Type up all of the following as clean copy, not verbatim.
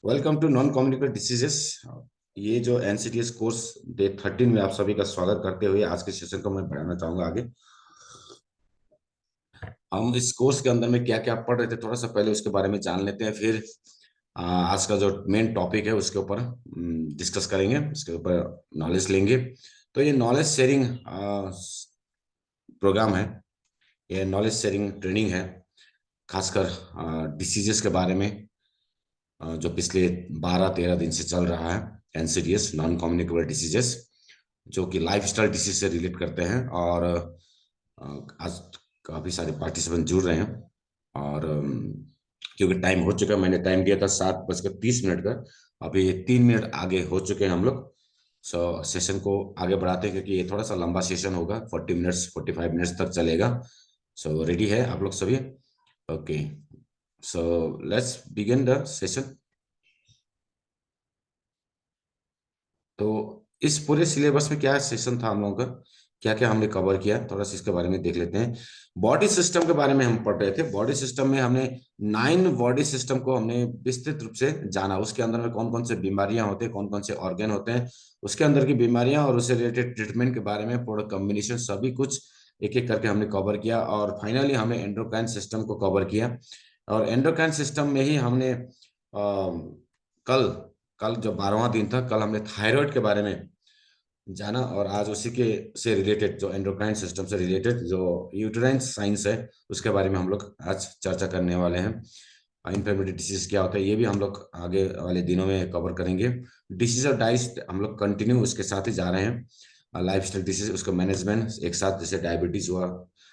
Welcome to non communicable diseases. ये जो एनसीटीएस course day 13 में आप सभी का स्वागत करते हुए आज के सेशन को मैं बढ़ाना चाहूंगा आगे। हम इस कोर्स के अंदर में क्या क्या पढ़ रहे थे थोड़ा सा पहले उसके बारे में जान लेते हैं, फिर आज का जो मेन टॉपिक है उसके ऊपर डिस्कस करेंगे, उसके ऊपर नॉलेज लेंगे। तो ये नॉलेज शेयरिंग प्रोग्राम है, ये नॉलेज शेयरिंग ट्रेनिंग है, खासकर डिसीजेस के बारे में, जो पिछले 12-13 दिन से चल रहा है। एनसीडीएस नॉन कम्युनिकेबल डिसीजेस, जो कि लाइफ स्टाइल डिसीज से रिलेट करते हैं। और आज काफ़ी सारे पार्टिसिपेंट जुड़ रहे हैं। और क्योंकि टाइम हो चुका है, मैंने टाइम दिया था 7:30 का, अभी 3 मिनट आगे हो चुके हैं हम लोग। सो सेशन को आगे बढ़ाते हैं क्योंकि ये थोड़ा सा लंबा सेशन होगा, 40 मिनट्स 45 मिनट्स तक चलेगा। सो रेडी है आप लोग सभी? Okay, so let's begin the session. तो इस पूरे सिलेबस में क्या सेशन था हम लोगों का, क्या क्या हमने कवर किया, थोड़ा सा इसके बारे में देख लेते हैं। बॉडी सिस्टम के बारे में हम पढ़ रहे थे। बॉडी सिस्टम में हमने 9 बॉडी सिस्टम को हमने विस्तृत रूप से जाना। उसके अंदर में कौन कौन से बीमारियां होते हैं, कौन कौन से ऑर्गन होते हैं, उसके अंदर की बीमारियां और उससे रिलेटेड ट्रीटमेंट के बारे में, प्रोडक्ट कॉम्बिनेशन, सभी कुछ एक एक करके हमने कवर किया। और फाइनली हमने एंडोक्राइन सिस्टम को कवर किया। और एंडोक्राइन सिस्टम में ही हमने कल कल जो 12वां दिन था, कल हमने थायराइड के बारे में जाना। और आज उसी के से रिलेटेड, जो एंडोक्राइन सिस्टम से रिलेटेड जो यूटेराइन साइंस है, उसके बारे में हम लोग आज चर्चा करने वाले हैं। इन्फ्लेमेटरी डिसीज क्या होता है ये भी हम लोग आगे वाले दिनों में कवर करेंगे। डिसीज और डाइट हम लोग कंटिन्यू उसके साथ ही जा रहे हैं। लाइफ स्टाइल डिसीज, उसका मैनेजमेंट एक साथ, जैसे डायबिटीज हुआ,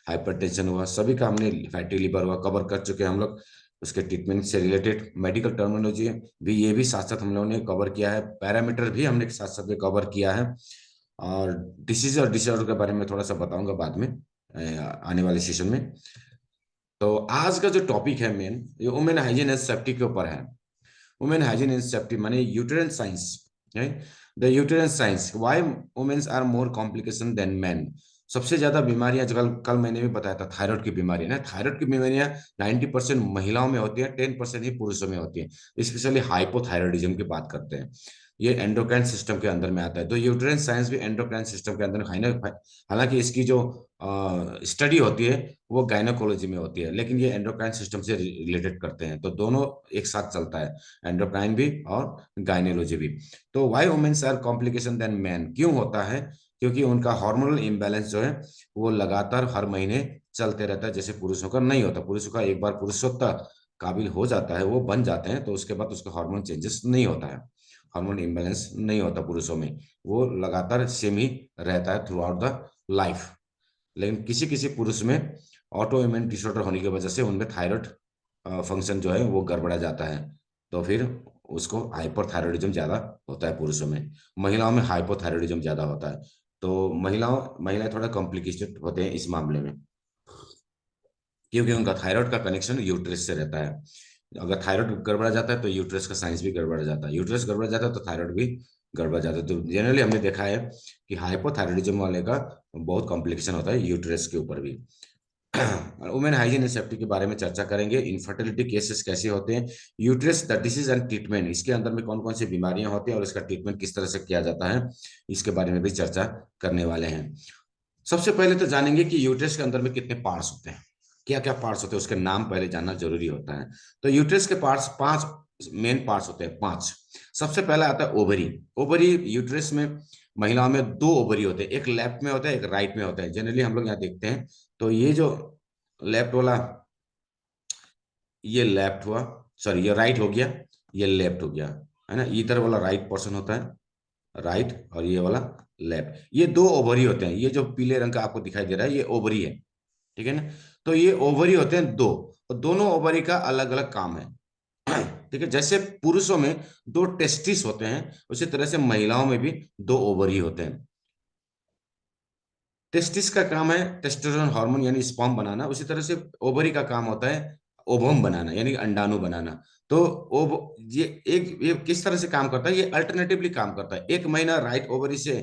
हाइपरटेंशन हुआ, सभी का हमने, फैटी लिवर हुआ, कवर कर चुके हैं हम लोग। उसके ट्रीटमेंट से रिलेटेड मेडिकल टर्मिनोलॉजी भी, ये भी साथ साथ हम लोगों ने कवर किया है। पैरामीटर भी हमने साथ साथ में कवर किया है। और डिसीज और डिसऑर्डर के बारे में थोड़ा सा बताऊंगा बाद में, आने वाले सेशन में। तो आज का जो टॉपिक है मेन, ये वुमेन हाइजीन एंड सेफ्टी के ऊपर है। वुमेन हाइजीन एंड सेफ्टी माने यूटेरन साइंस है। The uterine science, why womens are more complication than men. सबसे ज्यादा बीमारियां, कल कल मैंने भी बताया था, थायराइड की बीमारी ना, थायराइड की बीमारियां 90% महिलाओं में होती है, 10% ही पुरुषों में होती है। स्पेशली हाइपोथायराइडिज्म की बात करते हैं, ये एंडोक्राइन सिस्टम के अंदर में आता है। तो यूटेरन साइंस भी एंडोक्राइन सिस्टम के अंदर है ना। हालांकि इसकी जो स्टडी होती है वो गायनोकोलॉजी में होती है, लेकिन ये एंडोक्राइन सिस्टम से रिलेटेड करते हैं, तो दोनों एक साथ चलता है, एंडोक्राइन भी और गायनोलॉजी भी। तो why womens are complication than man, क्यों होता है? क्योंकि उनका हार्मोनल इम्बैलेंस जो है वो लगातार हर महीने चलते रहता है, जैसे पुरुषों का नहीं होता। पुरुषों का एक बार पुरुषत्व काबिल हो जाता है, वो बन जाते हैं, तो उसके बाद उसका हार्मोन चेंजेस नहीं होता है, हार्मोन इम्बैलेंस नहीं होता पुरुषों में, वो लगातार सेम ही रहता है थ्रू आउट द लाइफ। लेकिन किसी किसी पुरुष में ऑटो इम्यून डिसऑर्डर होने की वजह से उनमें थायराइड फंक्शन जो है वो गड़बड़ा जाता है, तो फिर उसको हाइपरथायरॉयडिज्म ज्यादा होता है पुरुषों में। महिलाओं में हाइपोथायरॉयडिज्म ज्यादा होता है। तो महिलाएं थोड़ा कॉम्प्लिकेटेड होते हैं इस मामले में, क्योंकि उनका थायराइड का कनेक्शन यूट्रस से रहता है। अगर थायराइड गड़बड़ा जाता है तो यूट्रस का साइंस भी गड़बड़ जाता है, यूट्रस गड़बड़ जाता है तो थायराइड भी गड़बड़ जाता है। तो जनरली हमने देखा है कि हाइपोथायरॉयडिज्म वाले का बहुत कॉम्प्लिकेशन होता है यूट्रस के ऊपर भी। वुमेन हाइजीन एंड सेफ्टी के बारे में चर्चा करेंगे। इनफर्टिलिटी केसेस कैसे होते हैं, uterus the disease and treatment, इसके अंदर में कौन कौन सी बीमारियां होती हैं और इसका ट्रीटमेंट किस तरह से किया जाता है, इसके बारे में भी चर्चा करने वाले हैं। सबसे पहले तो जानेंगे कि यूट्रस के अंदर में कितने पार्ट्स होते हैं, क्या क्या पार्ट्स होते हैं, उसके नाम पहले जानना जरूरी होता है। तो यूट्रस के पार्ट्स, 5 मेन पार्ट्स होते हैं, 5। सबसे पहला आता है ओवरी। ओवरी, यूट्रस में महिलाओं में 2 ओवरी होते हैं, एक लेफ्ट में होता है, एक राइट में होता है। जनरली हम लोग यहाँ देखते हैं, तो ये जो लेफ्ट वाला, ये लेफ्ट हुआ, सॉरी ये राइट हो गया, ये लेफ्ट हो गया, है ना। इधर वाला राइट पोर्शन होता है, राइट, और ये वाला लेफ्ट। ये 2 ओवरी होते हैं, ये जो पीले रंग का आपको दिखाई दे रहा है ये ओवरी है, ठीक है ना। तो ये ओवरी होते हैं 2, और दोनों ओवरी का अलग अलग काम है। ठीक है, जैसे पुरुषों में 2 टेस्टिस होते हैं, उसी तरह से महिलाओं में भी 2 ओवरी होते हैं। टेस्टिस का काम है टेस्टोस्टेरोन हार्मोन यानी स्पर्म बनाना, उसी तरह से ओवरी का काम होता है ओवम बनाना यानी अंडाणु बनाना। तो ओव ये किस तरह से काम करता है, ये अल्टरनेटिवली काम करता है। एक महीना राइट ओवरी से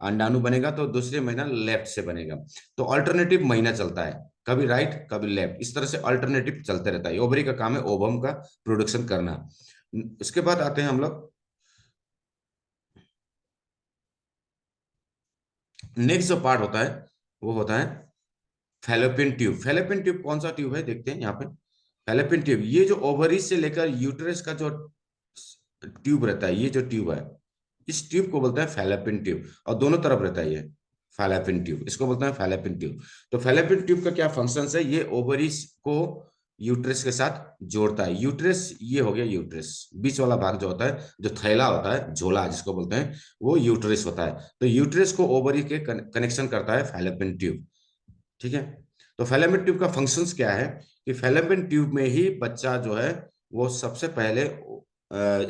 अंडाणु बनेगा तो दूसरे महीना लेफ्ट से बनेगा। तो अल्टरनेटिव महीना चलता है, कभी राइट कभी लेफ्ट, इस तरह से अल्टरनेटिव चलते रहता है। ओवरी का काम है ओवम का प्रोडक्शन करना। इसके बाद आते हैं हम लोग, नेक्स्ट जो पार्ट होता है वो होता है फैलोपियन ट्यूब। फैलोपियन ट्यूब कौन सा ट्यूब है, देखते हैं यहाँ पे। फैलोपियन ट्यूब, ये जो ओवरी से लेकर यूटेरस का जो ट्यूब रहता है, ये जो ट्यूब है, इस ट्यूब को बोलते हैं फैलोपियन ट्यूब, और दोनों तरफ रहता है ये फैलोपियन ट्यूब, इसको बोलते हैं फैलोपियन ट्यूब। तो फैलोपियन ट्यूब का क्या फंक्शन है, ये ओवरीज को यूट्रस के साथ जोड़ता है। यूट्रस, ये हो गया यूट्रस, बीच वाला भाग जो होता है, जो थैला होता है, झोला जिसको बोलते हैं, वो यूट्रस होता है। तो यूट्रस को ओवरी के कनेक्शन करता है फैलोपियन ट्यूब, ठीक है। तो फैलोपियन ट्यूब का फंक्शंस क्या है, कि फैलोपियन ट्यूब में ही बच्चा जो है वो सबसे पहले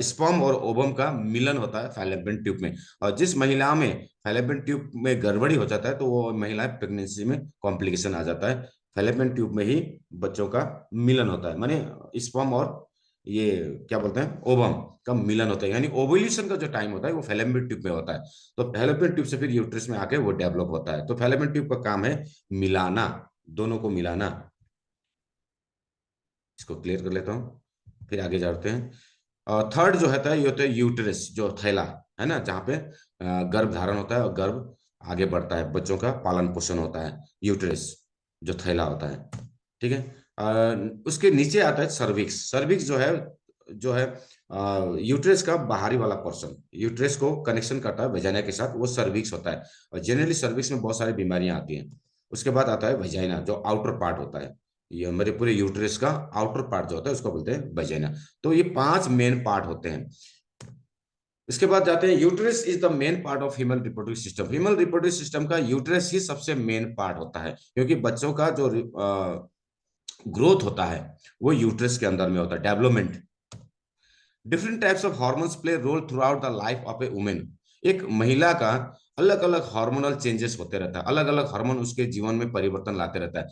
स्पर्म और ओवम का मिलन होता है फैलोपियन ट्यूब में। और जिस महिला में फैलोपियन ट्यूब में गड़बड़ी हो जाता है तो वो महिला प्रेगनेंसी में कॉम्प्लिकेशन आ जाता है। फैलोपियन ट्यूब में ही बच्चों का मिलन होता है, माने स्पर्म और ये क्या बोलते हैं, ओवम का मिलन होता है, यानी ओवुलेशन का जो टाइम होता है वो फैलोपियन ट्यूब में होता है। तो फैलोपियन ट्यूब से फिर यूट्रस में आके वो डेवलप होता है। तो फैलोपियन ट्यूब का काम है मिलाना, दोनों को मिलाना। इसको क्लियर कर लेता हूँ, फिर आगे जाते हैं। और थर्ड जो होता है ये होता है यूटेरस, जो थैला है ना, जहाँ पे गर्भ धारण होता है और गर्भ आगे बढ़ता है, बच्चों का पालन पोषण होता है, यूटेरस जो थैला होता है, ठीक है। उसके नीचे आता है सर्विक्स। सर्विक्स जो है यूटेरस का बाहरी वाला पोर्शन, यूटेरस को कनेक्शन करता है वजाइना के साथ, वो सर्विक्स होता है। और जनरली सर्विक्स में बहुत सारी बीमारियां आती हैं। उसके बाद आता है वजाइना, जो आउटर पार्ट होता है, ये हमारे पूरे यूटेरस का आउटर पार्ट जो होता है उसको बोलते हैं वजाइना। तो ये 5 मेन पार्ट होते हैं। इसके बाद जाते हैं, uterus is the main part of human reproductive system. Human reproductive system का यूटेरस ही सबसे मेन पार्ट होता है, क्योंकि बच्चों का जो ग्रोथ होता है वो यूटेरस के अंदर में होता है, development. Different types of hormones play role throughout the life of a women. एक महिला का अलग अलग हार्मोनल चेंजेस होते रहता है, अलग अलग हार्मोन उसके जीवन में परिवर्तन लाते रहता है।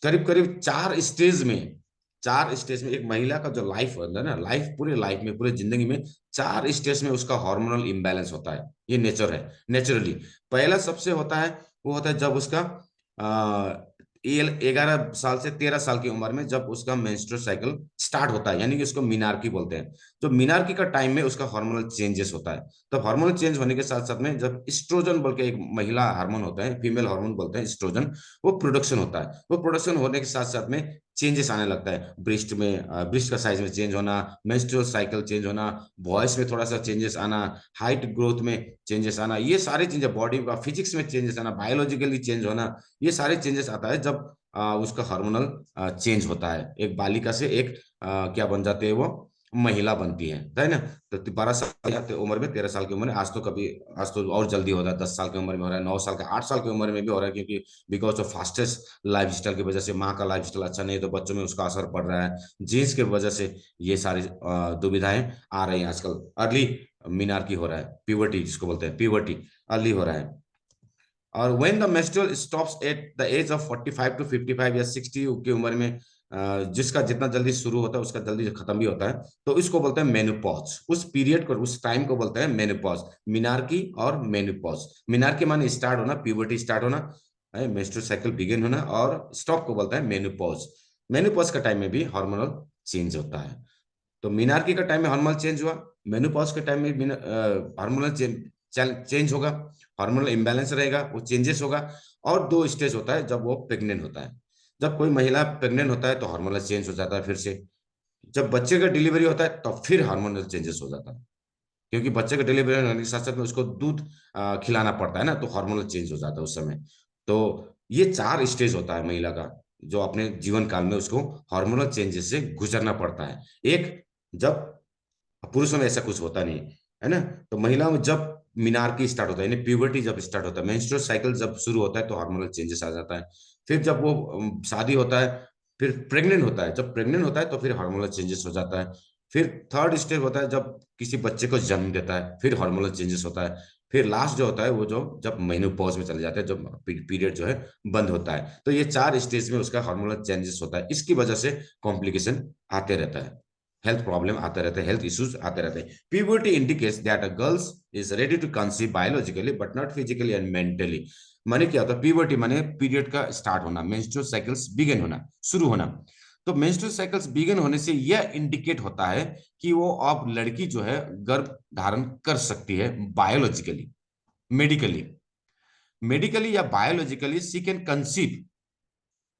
करीब करीब 4 स्टेज में, 4 स्टेज में एक महिला का जो लाइफ होता है ना, लाइफ पूरे लाइफ में, पूरे जिंदगी में 4 स्टेज में उसका हार्मोनल इम्बैलेंस होता है। ये नेचर है, नेचुरली। पहला सबसे होता है, वो होता है जब उसका 11 साल से 13 साल की उम्र में, जब उसका मेंस्ट्रुअल साइकिल स्टार्ट होता है, यानी कि उसको मीनार्की बोलते हैं। जो मीनार्की का टाइम में उसका हार्मोनल चेंजेस होता है। तो हार्मोनल चेंज होने के साथ साथ में जब एस्ट्रोजन बोल के एक महिला हार्मोन होता है, फीमेल हार्मोन बोलते हैं एस्ट्रोजन, वो प्रोडक्शन होता है। वो प्रोडक्शन होने के साथ साथ में चेंजेस आने लगता है ब्रेस्ट में, ब्रेस्ट का साइज में चेंज होना, मेंस्ट्रुअल साइकिल चेंज होना, वॉइस में थोड़ा सा चेंजेस आना, हाइट ग्रोथ में चेंजेस आना, ये सारे चेंजेस, बॉडी का फिजिक्स में चेंजेस आना, बायोलॉजिकली चेंज होना, ये सारे चेंजेस आता है जब उसका हार्मोनल चेंज होता है। एक बालिका से एक क्या बन जाते हैं, वो महिला बनती है ना। तो 12 साल की उम्र में, 13 साल की उम्र में, आज तो कभी, आज तो और जल्दी हो रहा है, 10 साल की उम्र में हो रहा है, 9 साल का, 8 साल की उम्र में भी हो रहा है, क्योंकि because of fastest life style की वजह से, माँ का लाइफ स्टाइल अच्छा नहीं है तो बच्चों में उसका असर पड़ रहा है, जीन्स की वजह से ये सारी दुविधाएं आ रही हैं आजकल। अर्ली मीनार्की हो रहा है, प्यूबर्टी जिसको बोलते हैं, प्यूबर्टी अर्ली हो रहा है। और when the menstrual stops at the age of 45 to 55 या 60 की उम्र में, जिसका जितना जल्दी शुरू होता है उसका जल्दी खत्म भी होता है, तो इसको बोलते हैं मेनोपॉज। उस पीरियड को, उस टाइम को बोलते हैं मेनोपॉज। मिनार्की और मेनोपॉज, मिनार्की माने स्टार्ट होना, प्यूबर्टी स्टार्ट होना, मेंस्ट्रुअल साइकिल बिगिन होना, और स्टॉप को बोलता है मेनोपॉज। मेनोपॉज का टाइम में भी हार्मोनल चेंज होता है। तो मिनार्की का टाइम में हार्मोनल चेंज हुआ, मेनोपॉज के टाइम में हार्मोनल चेंज होगा, हार्मोनल इम्बैलेंस रहेगा, वो चेंजेस होगा। और 2 स्टेज होता है जब वो प्रेग्नेंट होता है। जब कोई महिला प्रेग्नेंट होता है तो हार्मोनल चेंज हो जाता है फिर से। जब बच्चे का डिलीवरी होता है तो फिर हार्मोनल चेंजेस हो जाता है, क्योंकि बच्चे का डिलीवरी होने के साथ साथ में उसको दूध खिलाना पड़ता है ना, तो हार्मोनल चेंज हो जाता है उस समय। तो ये 4 स्टेज होता है महिला का, जो अपने जीवन काल में उसको हार्मोनल चेंजेस से गुजरना पड़ता है। एक, जब पुरुषों में ऐसा कुछ होता नहीं है ना। तो महिलाओं में जब मिनार्की स्टार्ट होता है, यानी प्यूबर्टी जब स्टार्ट होता है, मेंस्ट्रुअल साइकिल जब शुरू होता है, तो हार्मोनल चेंजेस आ जाता है। फिर जब वो शादी होता है, फिर प्रेग्नेंट होता है, जब प्रेग्नेंट होता है तो फिर हार्मोनल चेंजेस हो जाता है। फिर थर्ड स्टेप होता है जब किसी बच्चे को जन्म देता है, फिर हार्मोनल चेंजेस होता है। फिर लास्ट जो होता है वो जो जब मेनोपॉज में चले जाते हैं, जब पीरियड जो है बंद होता है। तो ये 4 स्टेज में उसका हार्मोनल चेंजेस होता है। इसकी वजह से कॉम्प्लिकेशन आते रहता है, हेल्थ प्रॉब्लम आते रहते हैं, हेल्थ इश्यूज आते रहते हैं। Puberty indicates that a girls is ready to conceive biologically but not physically and mentally. माने क्या होता है प्यूबर्टी, माने पीरियड का स्टार्ट होना, मेंस्ट्रुअल साइकिल्स बिगिन होना, शुरू होना। तो मेंस्ट्रुअल साइकिल्स बिगिन होने से यह इंडिकेट होता है कि वो अब लड़की जो है गर्भ धारण कर सकती है बायोलॉजिकली, मेडिकली। मेडिकली या biologically she can conceive,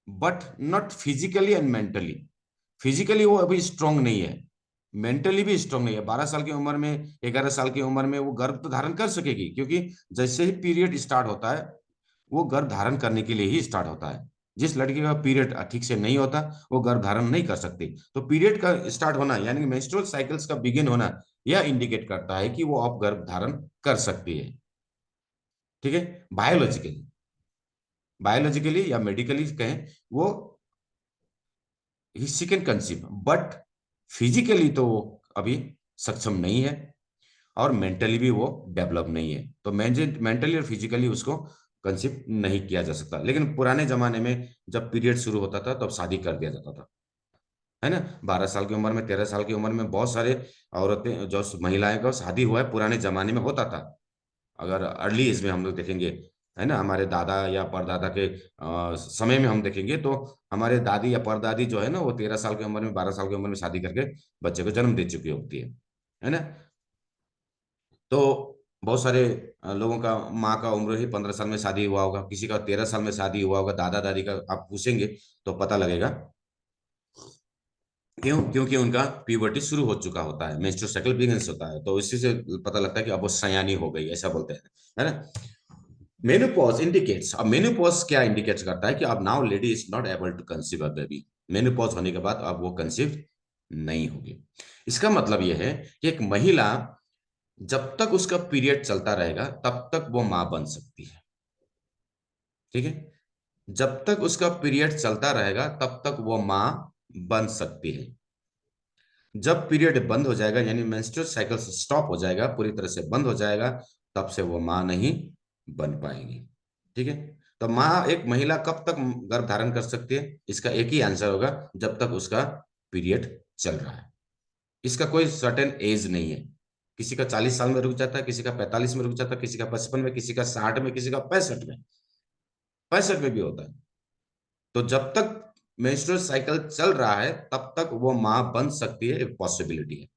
but not physically and mentally. Physically वो अभी स्ट्रांग नहीं है, मेंटली भी स्ट्रांग नहीं है। 12 साल की उम्र में, 11 साल की उम्र में वो गर्भ तो धारण कर सकेगी, क्योंकि जैसे ही पीरियड स्टार्ट होता है वो गर्भ धारण करने के लिए ही स्टार्ट होता है। जिस लड़की का पीरियड ठीक से नहीं होता वो गर्भ धारण नहीं कर सकती। तो पीरियड का स्टार्ट होना यानी कि मेंस्ट्रुअल साइकिल्स का बिगिन होना यह इंडिकेट करता है कि वो अब गर्भ धारण कर सकती है। ठीक है, बायोलॉजिकली, बायोलॉजिकली या मेडिकली कहें, वो she can conceive, but physically तो वो अभी सक्षम नहीं है, और मेंटली भी वो डेवलप नहीं है। तो मेंटली और फिजिकली उसको कंसीव नहीं किया जा सकता। लेकिन पुराने जमाने में जब पीरियड शुरू होता था तब तो शादी कर दिया जाता था, है ना। 12 साल की उम्र में, 13 साल की उम्र में बहुत सारे औरतें जो महिलाएं का शादी हुआ है पुराने जमाने में होता था। अगर अर्ली एज में हम लोग देखेंगे, है ना, हमारे दादा या परदादा के समय में हम देखेंगे तो हमारे दादी या परदादी जो है ना वो 13 साल की उम्र में, 12 साल की उम्र में शादी करके बच्चे को जन्म दे चुकी होती है ना। तो बहुत सारे लोगों का, माँ का उम्र ही 15 साल में शादी हुआ होगा, किसी का 13 साल में शादी हुआ होगा, दादा दादी का आप पूछेंगे तो पता लगेगा। क्यों? क्योंकि उनका प्यूबर्टी शुरू हो चुका होता है, मेंस्ट्रुअल साइकिल बिगिंस होता है, तो इसी से पता लगता है कि अब वो सयानी हो गई, ऐसा बोलते हैं, है ना। मेनोपॉज इंडिकेट्स, अब मेनोपॉज क्या इंडिकेट्स करता है कि अब now lady is not able to conceive a baby. Menopause होने के बाद अब वो कंसीव नहीं होगी। इसका मतलब यह है कि एक महिला जब तक उसका पीरियड चलता रहेगा तब तक वो मां बन सकती है। ठीक है, जब तक उसका पीरियड चलता रहेगा तब तक वो मां बन सकती है। जब पीरियड बंद हो जाएगा यानी मेंस्ट्रुअल साइकिल स्टॉप हो जाएगा, पूरी तरह से बंद हो जाएगा, तब से वो मां नहीं बन पाएंगी। ठीक है, तो मां, एक महिला कब तक गर्भ धारण कर सकती है? इसका एक ही आंसर होगा, जब तक उसका पीरियड चल रहा है। इसका कोई सर्टेन एज नहीं है। किसी का 40 साल में रुक जाता है, किसी का 45 में रुक जाता है, किसी का 55 में, किसी का 60 में, किसी का 65 में, 65 में भी होता है। तो जब तक मेंस्ट्रुअल साइकिल चल रहा है तब तक वो मां बन सकती है, एक पॉसिबिलिटी है।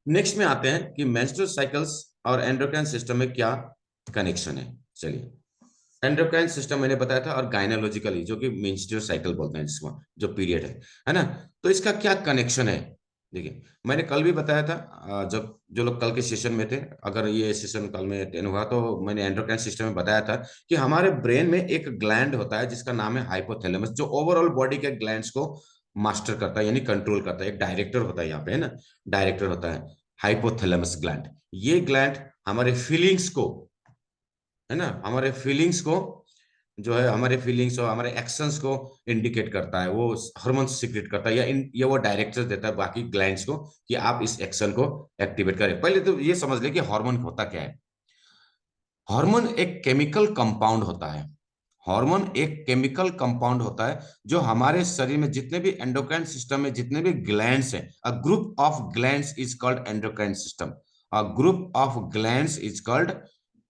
नेक्स्ट में आते हैं कि मेंस्ट्रुअल साइकिल्स और एंडोक्राइन सिस्टम में क्या कनेक्शन है। चलिए, एंडोक्राइन सिस्टम मैंने बताया था, और गायनोलॉजिकली जो कि मेंस्ट्रुअल साइकिल बोलते हैं जिसको, जो पीरियड है ना। तो इसका क्या कनेक्शन है? देखिए, मैंने कल भी बताया था, जब जो लोग कल के सेशन में थे, अगर ये सेशन कल में अटेंड हुआ तो मैंने एंडोक्राइन सिस्टम में बताया था कि हमारे ब्रेन में एक ग्लैंड होता है जिसका नाम है हाइपोथैलेमस, जो ओवरऑल बॉडी के ग्लैंड्स को मास्टर करता है, यानी कंट्रोल करता है। एक डायरेक्टर होता है यहाँ पे, है ना, डायरेक्टर होता है हाइपोथैलेमस ग्लैंड। ये ग्लैंड हमारे फीलिंग्स को, है ना, हमारे फीलिंग्स को जो है, हमारे फीलिंग्स और हमारे एक्शंस को इंडिकेट करता है। वो हार्मोन सीक्रेट करता है, या वो डायरेक्शन देता है बाकी ग्लैंड्स को कि आप इस एक्शन को एक्टिवेट करें। पहले तो ये समझ लें कि हार्मोन होता क्या है। हार्मोन एक केमिकल कंपाउंड होता है। हार्मोन एक केमिकल कंपाउंड होता है जो हमारे शरीर में जितने भी एंडोक्राइन सिस्टम में जितने भी ग्लैंड्स हैं, a group of glands is called endocrine system. A group of glands is called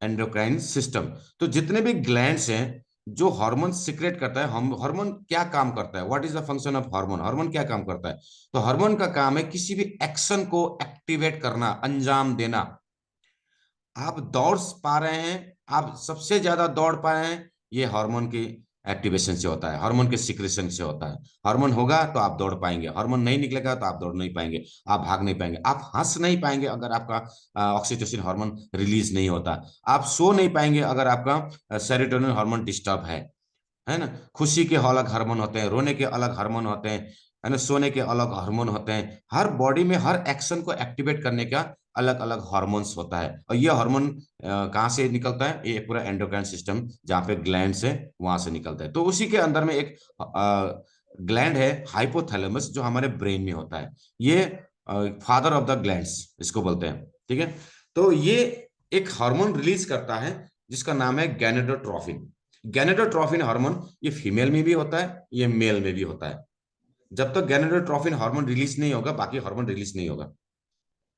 endocrine system. तो जितने भी ग्लैंड्स हैं जो हार्मोन सिक्रेट करता है, हम हार्मोन क्या काम करता है, what is the function of hormone, hormone क्या काम करता है? तो हार्मोन का काम है किसी भी एक्शन को एक्टिवेट करना, अंजाम देना। आप दौड़ पा रहे हैं, आप सबसे ज्यादा दौड़ पाए हैं, ये हार्मोन की एक्टिवेशन से होता है, हार्मोन के सिक्रेशन से होता है। हार्मोन होगा तो आप दौड़ पाएंगे, हार्मोन नहीं निकलेगा तो आप दौड़ नहीं पाएंगे, आप भाग नहीं पाएंगे, आप हंस नहीं पाएंगे अगर आपका ऑक्सीटोसिन हार्मोन रिलीज नहीं होता, आप सो नहीं पाएंगे अगर आपका सेरोटोनिन हार्मोन डिस्टर्ब है ना। खुशी के अलग हार्मोन होते हैं, रोने के अलग हार्मोन होते हैं, है ना, सोने के अलग हार्मोन होते हैं। हर बॉडी में हर एक्शन को एक्टिवेट करने का अलग अलग हार्मोन्स होता है, और ये हार्मोन कहाँ से निकलता है? ये पूरा एंडोक्राइन सिस्टम जहाँ पे ग्लैंड है वहां से निकलता है। तो उसी के अंदर में एक ग्लैंड है हाइपोथैलेमस, जो हमारे ब्रेन में होता है। ये फादर ऑफ द ग्लैंड्स इसको बोलते हैं। ठीक है, तो ये एक हार्मोन रिलीज करता है जिसका नाम है गैनेडोट्रोफिन। गैनेडोट्रोफिन हार्मोन ये फीमेल में भी होता है, ये मेल में भी होता है। जब तक गैनेडोट्रोफिन हार्मोन रिलीज नहीं होगा बाकी हार्मोन रिलीज नहीं होगा।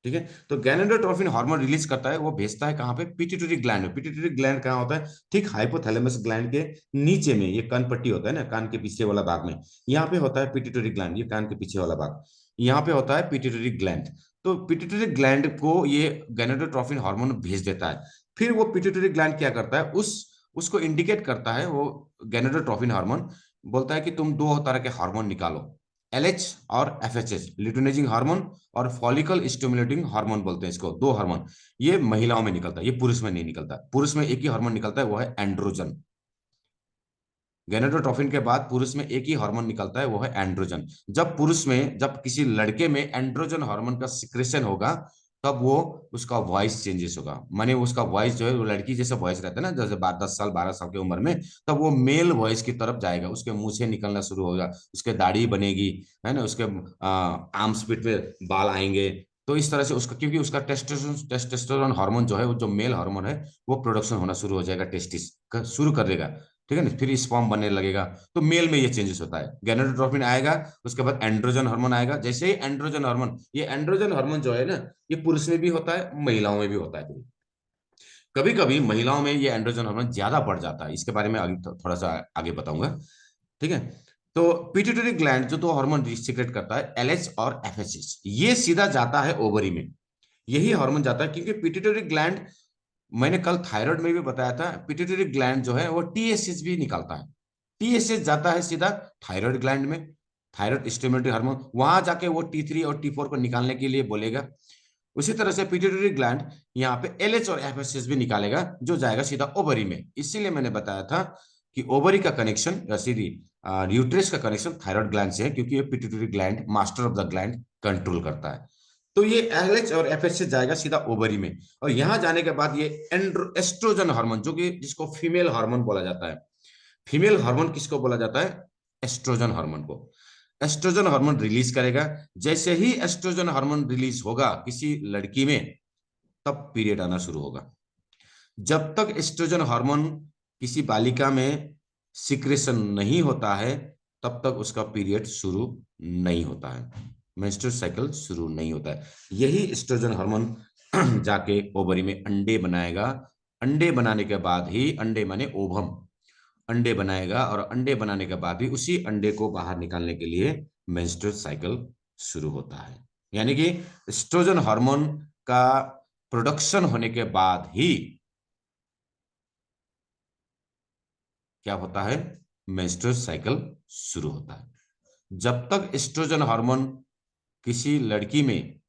ठीक है। तो गैनेडोट्रोफिन हार्मोन रिलीज करता है, वो भेजता है कहाँ पे, पिट्यूटरी ग्लैंड में। पिट्यूटरी ग्लैंड कहाँ होता है, ठीक हाइपोथैलेमस ग्लैंड के नीचे में, ये कान पट्टी होता है ना, कान के पीछे वाला भाग में, यहाँ पे होता है पिट्यूटरी ग्लैंड, ये कान के पीछे वाला भाग, यहाँ पे होता है पिट्यूटरी ग्लैंड। तो पिट्यूटरी ग्लैंड को ये गैनेडोट्रोफिन हार्मोन भेज देता है। फिर वो पिट्यूटरी ग्लैंड क्या करता है, उस उसको इंडिकेट करता है वो गैनेडोट्रोफिन हार्मोन, बोलता है कि तुम दो तरह के हार्मोन निकालो, एलएच और एफएचएच, ल्यूटिनाइजिंग हार्मोन और फॉलिकल स्टिमुलेटिंग हार्मोन बोलते हैं इसको, दो हार्मोन। ये महिलाओं में निकलता है, ये पुरुष में नहीं निकलता। पुरुष में एक ही हार्मोन निकलता है, वो है एंड्रोजन। गैनेटोट्रोफिन के बाद पुरुष में एक ही हार्मोन निकलता है, वो है एंड्रोजन। जब पुरुष में, जब किसी लड़के में एंड्रोजन हार्मोन का सिक्रेशन होगा, तब वो उसका वॉइस चेंजेस होगा, माने उसका वॉइस जो है वो लड़की जैसा वॉइस रहता है ना, जैसे 10 साल 12 साल की उम्र में, तब वो मेल वॉइस की तरफ जाएगा, उसके मुंह से निकलना शुरू होगा, उसके दाढ़ी बनेगी, है ना, उसके आर्म्स पीठ पे बाल आएंगे। तो इस तरह से उसका, क्योंकि उसका टेस्टोस्टेरोन हार्मोन जो है, वो जो मेल हार्मोन है, वो प्रोडक्शन होना शुरू हो जाएगा, टेस्टिस शुरू कर देगा। ठीक है ना, फिर स्पर्म बनने लगेगा। तो मेल में ये चेंजेस होता है, गैनेटोट्रोफिन आएगा, उसके बाद एंड्रोजन हार्मोन आएगा। जैसे ही एंड्रोजन हार्मोन, ये एंड्रोजन हार्मोन जो है ना, ये पुरुष में भी होता है, महिलाओं में भी होता है। कभी कभी महिलाओं में ये एंड्रोजन हार्मोन ज्यादा बढ़ जाता है, इसके बारे में आगे थोड़ा सा आगे बताऊंगा। ठीक है। तो पिट्यूटरी ग्लैंड जो दो हार्मोन सीक्रेट करता है, एलएच और एफएचएच, ये सीधा जाता है ओवरी में। यही हार्मोन जाता है, क्योंकि पिट्यूटरी ग्लैंड, मैंने कल थायराइड में भी बताया था, पिट्यूटरी ग्लैंड जो है वो टीएसएच भी निकालता है। टीएसएच जाता है सीधा थायराइड ग्लैंड में, थायराइड स्टिमुलेटरी हार्मोन, वहां जाके वो T3 और T4 को निकालने के लिए बोलेगा। उसी तरह से पिट्यूटरी ग्लैंड यहाँ पे एलएच और एफएसएच भी निकालेगा, जो जाएगा सीधा ओवरी में। इसीलिए मैंने बताया था कि ओवरी का कनेक्शन या सीधी यूट्रस का कनेक्शन थायराइड ग्लैंड से है, क्योंकि ये pituitary gland master of the gland control करता है। तो ये एलएच और एफएसएच जाएगा सीधा ओवरी में, और यहां जाने के बाद ये एस्ट्रोजन हार्मोन, जो कि जिसको फीमेल हार्मोन बोला जाता है, फीमेल हार्मोन किसको बोला जाता है, एस्ट्रोजन हार्मोन को। एस्ट्रोजन हार्मोन रिलीज करेगा। जैसे ही एस्ट्रोजन हार्मोन रिलीज होगा किसी लड़की में, तब पीरियड आना शुरू होगा। जब तक एस्ट्रोजन हार्मोन किसी बालिका में सिक्रेशन नहीं होता है, तब तक उसका पीरियड शुरू नहीं होता है, मेंस्ट्रुअल साइकिल शुरू नहीं होता है। यही एस्ट्रोजन हार्मोन जाके ओवरी में अंडे बनाएगा। अंडे बनाने के बाद ही, अंडे माने ओवम, अंडे बनाएगा, और अंडे बनाने के बाद ही उसी अंडे को बाहर निकालने के लिए मेंस्ट्रुअल साइकिल शुरू होता है। यानी कि एस्ट्रोजन हार्मोन का प्रोडक्शन होने के बाद ही क्या होता है, मेंस्ट्रुअल साइकिल शुरू होता है। जब तक एस्ट्रोजन हार्मोन किसी लड़की में,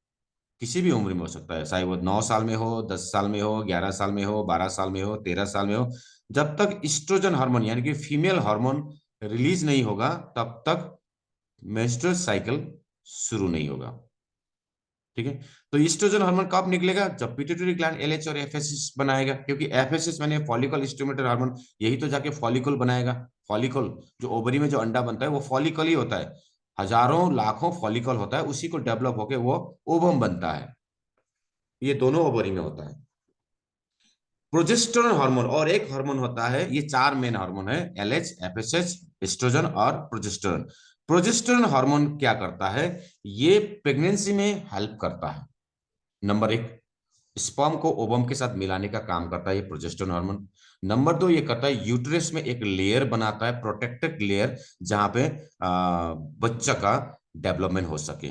किसी भी उम्र में हो सकता है, चाहे वो 9 साल में हो, 10 साल में हो, 11 साल में हो, 12 साल में हो, 13 साल में हो, जब तक एस्ट्रोजन हार्मोन यानी कि फीमेल हार्मोन रिलीज नहीं होगा, तब तक मेंस्ट्रुअल साइकिल शुरू नहीं होगा। ठीक है। तो ईस्ट्रोजन हार्मोन कब निकलेगा, जब पिट्यूटरी ग्लैंड एलएच और एफएसएच बनाएगा, क्योंकि एफएसएच माने फॉलिकल स्टिमुलेटर हार्मोन, यही तो जाके फॉलिकल बनाएगा। फॉलिकल, जो ओवरी में जो अंडा बनता है, वो फॉलिकल ही होता है। हजारों लाखों फॉलिकल होता है, उसी को डेवलप होकर वो ओवम बनता है। ये दोनों ओवरी में होता है। प्रोजेस्टेरोन हार्मोन और एक हार्मोन होता है, ये चार मेन हार्मोन है, एलएच, एफएसएच, एस्ट्रोजन और प्रोजेस्टेरोन। प्रोजेस्टेरोन हार्मोन क्या करता है, ये प्रेगनेंसी में हेल्प करता है। नंबर एक, स्पर्म को ओवम के साथ मिलाने का काम करता है ये प्रोजेस्टेरोन हार्मोन। नंबर दो, ये करता है यूट्रस में एक लेयर बनाता है, प्रोटेक्टेड लेयर, जहां पे बच्चा का डेवलपमेंट हो सके।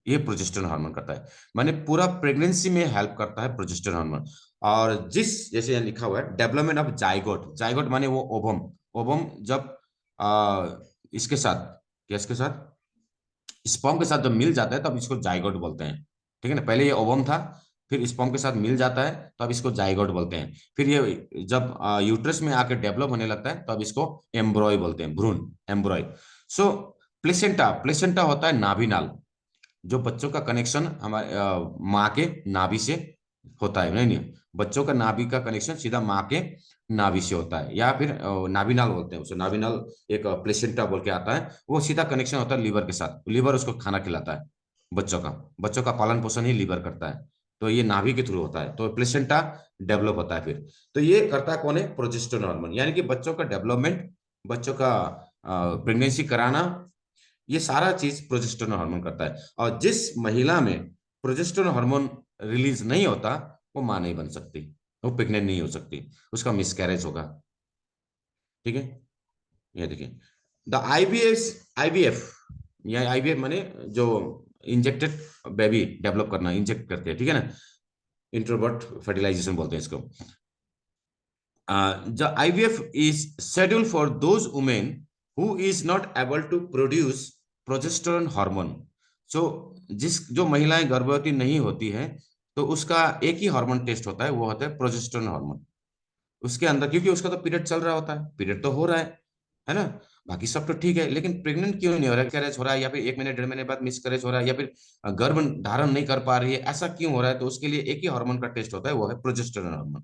ये प्रोजेस्टेरोन हार्मोन करता है, माने पूरा प्रेगनेंसी में हेल्प करता है प्रोजेस्टेरोन हार्मोन। और जिस, जैसे यहाँ लिखा हुआ है, डेवलपमेंट ऑफ जाइगोट, जाइगोट माने वो ओवम, ओवम जब इसके साथ, क्या इसके साथ, स्पर्म के साथ जब मिल जाता है, तब इसको जाइगोट बोलते हैं। ठीक है ना, पहले ये ओवम था, फिर स्पर्म के साथ मिल जाता है, तो अब इसको जाइगोट बोलते हैं। फिर ये जब यूट्रस में आकर डेवलप होने लगता है, तो अब इसको एम्ब्रॉय बोलते हैं, भ्रूण, एम्ब्रॉय। सो प्लेसेंटा, प्लेसेंटा होता है नाभिनाल, जो बच्चों का कनेक्शन हमारे माँ के नाभि से होता है। नहीं नहीं, बच्चों का नाभि का कनेक्शन सीधा माँ के नाभि से होता है, या फिर नाभिनाल बोलते हैं उसे, नाभिनाल एक प्लेसेंटा बोल के आता है, वो सीधा कनेक्शन होता है लीवर के साथ, लीवर उसको खाना खिलाता है, बच्चों का पालन पोषण ही लीवर करता है। तो ये नाभि के थ्रू होता है, तो प्लेसेंटा डेवलप होता है फिर। तो ये करता कौन है, प्रोजेस्टेरोन हार्मोन, यानी कि बच्चों का डेवलपमेंट, बच्चों का प्रेगनेंसी कराना, ये सारा चीज प्रोजेस्टेरोन हार्मोन करता है। और जिस महिला में प्रोजेस्टेरोन हार्मोन रिलीज नहीं होता, वो मां नहीं बन सकती, वो प्रेग्नेंट नहीं हो सकती, उसका मिसकैरेज होगा। ठीक है, ये देखिए, द आईवीएफ या आईवीएफ माने जो इंजेक्टेड बेबी डेवलप करना, इंजेक्ट करते हैं, ठीक है ना, इंट्रोवर्ट फर्टिलाइजेशन बोलते हैं इसको। The IVF is scheduled for those women who is not able to produce progesterone hormone. So जो महिलाएं गर्भवती नहीं होती हैं, तो उसका एक ही हार्मोन टेस्ट होता है, वो होता है प्रोजेस्टेरोन हार्मोन। उसके अंदर, क्योंकि उसका तो पीरियड चल रहा होता है, पीरियड तो हो रहा है ना, बाकी सब तो ठीक है, लेकिन प्रेग्नेंट क्यों नहीं हो रहा है, कैरेज हो रहा है, या फिर 1 महीने 1.5 महीने बाद मिस कैरेज हो रहा है, या फिर गर्भ धारण नहीं कर पा रही है, ऐसा क्यों हो रहा है, तो उसके लिए एक ही हार्मोन का टेस्ट होता है, वो है प्रोजेस्टेरोन हार्मोन।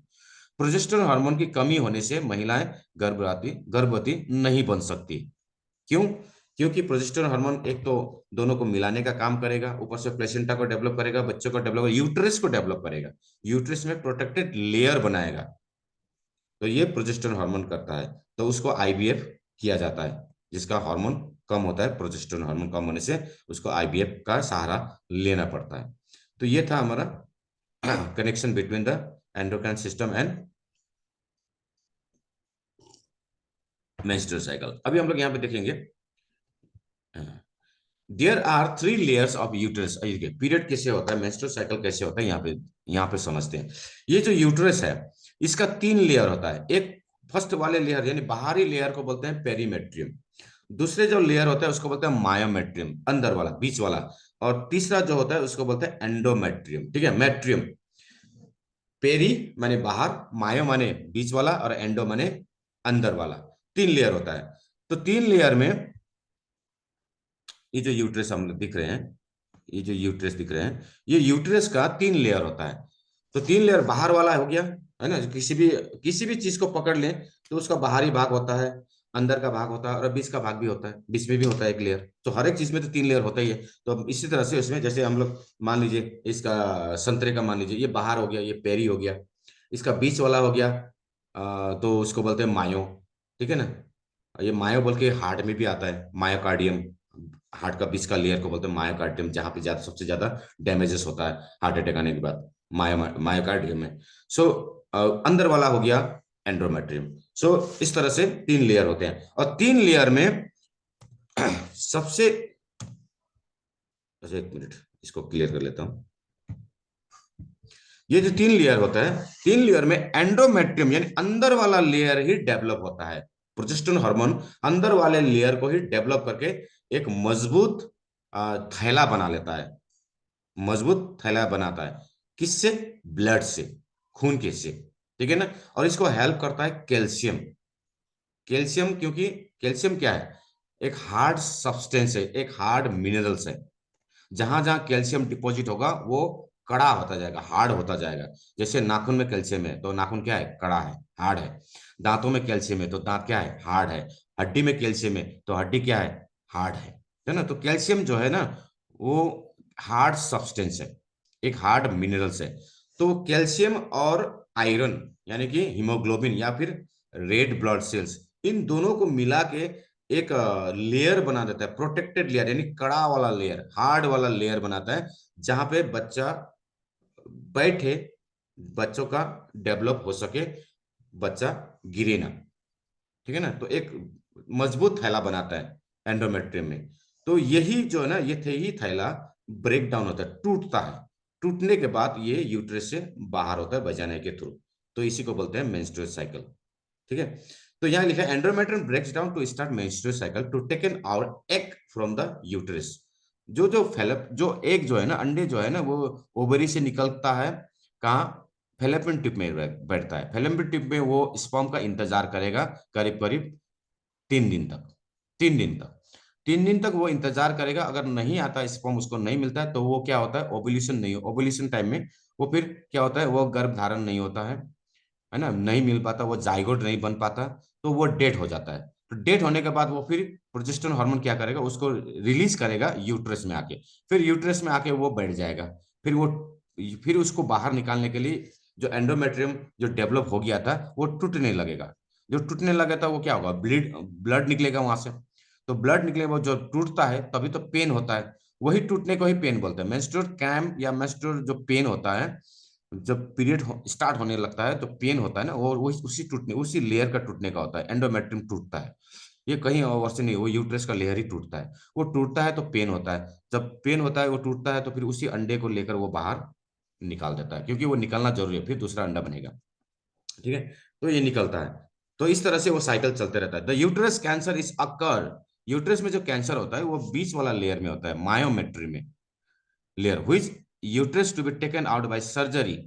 प्रोजेस्टेरोन हार्मोन की कमी होने से महिलाएं गर्भवती गर्भवती नहीं बन सकती। क्यों? क्योंकि प्रोजेस्टेरोन हार्मोन एक तो दोनों को मिलाने का काम करेगा, ऊपर से प्लेसेंटा को डेवलप करेगा, बच्चों को डेवलप, यूट्रस को डेवलप करेगा, यूट्रस में प्रोटेक्टेड लेयर बनाएगा, तो ये प्रोजेस्टेरोन हार्मोन करता है, तो उसको आईवीएफ किया जाता है। जिसका हार्मोन कम होता है, प्रोजेस्टेरोन हार्मोन कम होने से उसको आईवीएफ का सहारा लेना पड़ता है। तो ये था हमारा connection between the endocrine system and menstrual cycle. अभी हम लोग यहाँ पे देखेंगे, there are 3 layers of uterus. Period कैसे होता है, मेंस्ट्रुअल साइकिल कैसे होता है, यहाँ पे समझते हैं। ये जो यूट्रस है, इसका 3 लेयर होता है। एक फर्स्ट वाले लेयर यानी बाहरी लेयर को बोलते हैं पेरीमेट्रियम, दूसरे जो लेयर होता है उसको बोलते हैं मायोमेट्रियम, अंदर वाला, बीच वाला, और तीसरा जो होता है उसको बोलते हैं एंडोमेट्रियम। ठीक है, मेट्रियम, पेरी माने बाहर, मायो माने बीच वाला, और एंडो माने अंदर वाला। 3 लेयर होता है। तो 3 लेयर में ये जो यूट्रस हम दिख रहे हैं, ये जो यूट्रस दिख रहे हैं, ये यूट्रस का 3 लेयर होता है। तो 3 लेयर बाहर वाला हो गया, है ना, किसी भी चीज को पकड़ लें तो उसका बाहरी भाग होता है, अंदर का भाग होता है, और बीच का भाग भी होता है, बीच में भी होता है एक लेयर। तो हर एक चीज में तो 3 लेयर होता ही है। तो अब इसी तरह से इसमें, जैसे हम लोग मान लीजिए इसका संतरे का, मान लीजिए ये बाहर हो गया, ये पेरी हो गया, इसका बीच वाला हो गया, तो उसको बोलते हैं मायो। ठीक है ना, ये मायो बोल के हार्ट में भी आता है, मायोकार्डियम, हार्ट का बीच का लेयर को बोलते हैं मायोकार्डियम, जहां पे ज्यादा, सबसे ज्यादा डैमेजेस होता है हार्ट अटैक आने के बाद, मायोकार्डियम में। सो अंदर वाला हो गया एंड्रोमेट्रियम। सो इस तरह से 3 लेयर होते हैं, और 3 लेयर में सबसे, अच्छा 1 मिनट, इसको क्लियर कर लेता हूं। ये जो 3 लेयर होता है, 3 लेयर में एंडोमेट्रियम यानी अंदर वाला लेयर ही डेवलप होता है। प्रोजेस्टेरोन हार्मोन अंदर वाले लेयर को ही डेवलप करके एक मजबूत थैला बना लेता है, मजबूत थैला बनाता है। किससे? ब्लड से, खून के से। ठीक है ना, और इसको हेल्प करता है कैल्शियम। कैल्शियम, क्योंकि कैल्शियम क्या है, एक हार्ड सब्सटेंस है, एक हार्ड मिनरल्स है। जहां जहां कैल्शियम डिपॉजिट होगा वो कड़ा होता जाएगा, हार्ड होता जाएगा। जैसे नाखून में कैल्शियम है तो नाखून क्या है, कड़ा है, हार्ड है। दांतों में कैल्शियम है तो दांत क्या है, हार्ड है। हड्डी में कैल्शियम है तो हड्डी क्या है, हार्ड है ना। तो कैल्शियम जो है ना, वो हार्ड सब्सटेंस है, एक हार्ड मिनरल्स है। तो कैल्शियम और आयरन यानी कि हीमोग्लोबिन या फिर रेड ब्लड सेल्स, इन दोनों को मिला के एक लेयर बना देता है, प्रोटेक्टेड लेयर यानी कड़ा वाला लेयर, हार्ड वाला लेयर बनाता है, जहां पे बच्चा बैठे, बच्चों का डेवलप हो सके, बच्चा गिरे ना। ठीक है ना, तो एक मजबूत थैला बनाता है एंडोमेट्रियम में। तो यही जो है ना, ये थे ही थैला ब्रेक डाउन होता है, टूटता है। टूटने के बाद ये यूट्रस से बाहर होता है वजाना के थ्रू। तो इसी को बोलते हैं मेंस्ट्रुअल साइकिल। ठीक है, तो यहाँ लिखा है endometrium breaks down to start menstrual cycle to taken our egg from the uterus. जो जो फेलप जो एग जो है ना, अंडे जो है ना, वो ओवरी से निकलता है, कहाँ, फेलोपियन ट्यूब में बैठता है। फेलोपियन ट्यूब में वो स्पर्म का इंतजार करेगा करीब करीब 3 दिन तक। 3 दिन तक, 3 दिन तक वो इंतजार करेगा। अगर नहीं आता स्पर्म, उसको नहीं मिलता है, तो वो क्या होता है, ओवुलेशन नहीं, ओवुलेशन टाइम में वो फिर क्या होता है, वो गर्भ धारण नहीं होता है ना, नहीं मिल पाता, वो जाइगोट नहीं बन पाता, तो वो डेड हो जाता है। तो डेड होने के बाद वो फिर प्रोजेस्टेरोन हार्मोन क्या करेगा, उसको रिलीज करेगा यूट्रस में आके। फिर यूट्रस में आके वो बैठ जाएगा। फिर वो, फिर उसको बाहर निकालने के लिए जो एंडोमेट्रियम जो डेवलप हो गया था वो टूटने लगेगा। जो टूटने लगा था वो क्या होगा, ब्लड निकलेगा वहां से। तो ब्लड निकले, वो जो टूटता है तभी तो पेन होता है। वही टूटने को ही पेन बोलते हैं। मेंस्ट्रुअल क्रैम्प या मेंस्ट्रुअल जो पेन होता है, जब पीरियड स्टार्ट होने लगता है तो पेन होता है ना, वो उसी टूटने, उसी लेयर का टूटने का होता है, एंडोमेट्रियम टूटता है। ये कहीं और से नहीं, वो यूट्रस का लेयर ही टूटता है। वो टूटता है तो पेन होता है, जब पेन होता है वो टूटता है तो फिर उसी अंडे को लेकर वो बाहर निकाल देता है, क्योंकि वो निकलना जरूरी है, फिर दूसरा अंडा बनेगा। ठीक है, तो ये निकलता है। तो इस तरह से वो साइकिल चलते रहता है। The uterus cancer is occur, uterus में जो कैंसर होता है वो बीच वाला लेयर में होता है, मायोमेट्री में layer, which uterus to be taken out by surgery,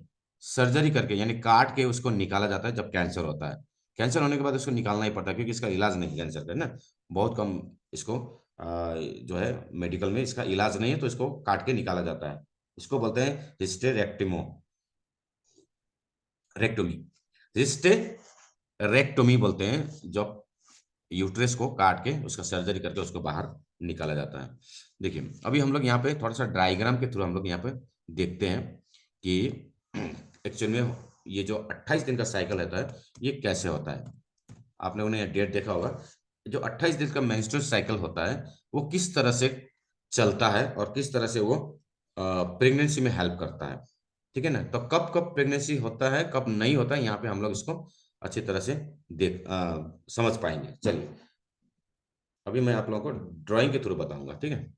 surgery करके यानी काट के उसको निकाला जाता है जब कैंसर होता है। कैंसर होने के बाद उसको निकालना ही पड़ता है, क्योंकि इसका इलाज नहीं है कैंसर का ना, बहुत कम इसको जो है मेडिकल में इसका इलाज नहीं है, तो इसको काट के निकाला जाता है। इसको बोलते हैं हिस्टेरेक्टिमो, रेक्टोमी, हिस्टेरेक्टोमी बोलते हैं, जब यूट्रस को काट के उसका सर्जरी करके उसको बाहर निकाला जाता है। देखिए अभी हम लोग यहाँ पे थोड़ा सा डायग्राम के थ्रू हम लोग यहाँ पे देखते हैं कि एक्चुअल में ये जो 28 दिन का साइकिल होता है ये कैसे होता है। आप लोगों ने डेट देखा होगा, जो 28 दिन का मेंस्ट्रुअल साइकिल होता है वो किस तरह से चलता है और किस तरह से वो प्रेगनेंसी में हेल्प करता है। ठीक है ना, तो कब कब प्रेगनेंसी होता है कब नहीं होता है, यहाँ पे हम लोग इसको अच्छी तरह से समझ पाएंगे। चलिए अभी मैं आप लोगों को ड्राइंग के थ्रू बताऊंगा, ठीक है।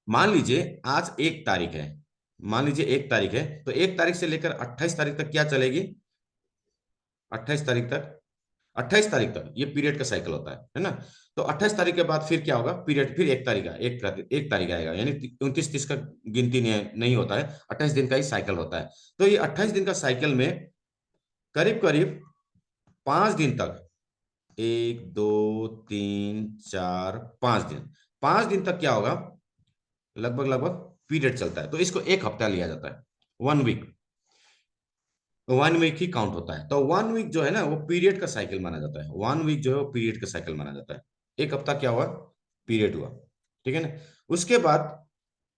मान लीजिए आज 1 तारीख है, मान लीजिए 1 तारीख है, तो 1 तारीख से लेकर 28 तारीख तक क्या चलेगी, 28 तारीख तक, 28 तारीख तक ये पीरियड का साइकिल होता है ना। तो 28 तारीख के बाद फिर क्या होगा, पीरियड फिर 1 तारीख का 1 तारीख आएगा, यानी 29 30 का गिनती नहीं होता है, 28 दिन का ही साइकिल होता है। तो ये 28 दिन का साइकिल में करीब करीब 5 दिन तक, 1 2 3 4 5 दिन, 5 दिन तक क्या होगा, लगभग लगभग पीरियड चलता है। तो इसको एक हफ्ता लिया जाता है, 1 वीक, 1 वीक ही काउंट होता है। तो 1 वीक जो है ना वो पीरियड का साइकिल माना जाता है, 1 वीक जो है वो पीरियड का साइकिल माना जाता है। एक हफ्ता क्या हुआ, पीरियड हुआ। ठीक है ना, उसके बाद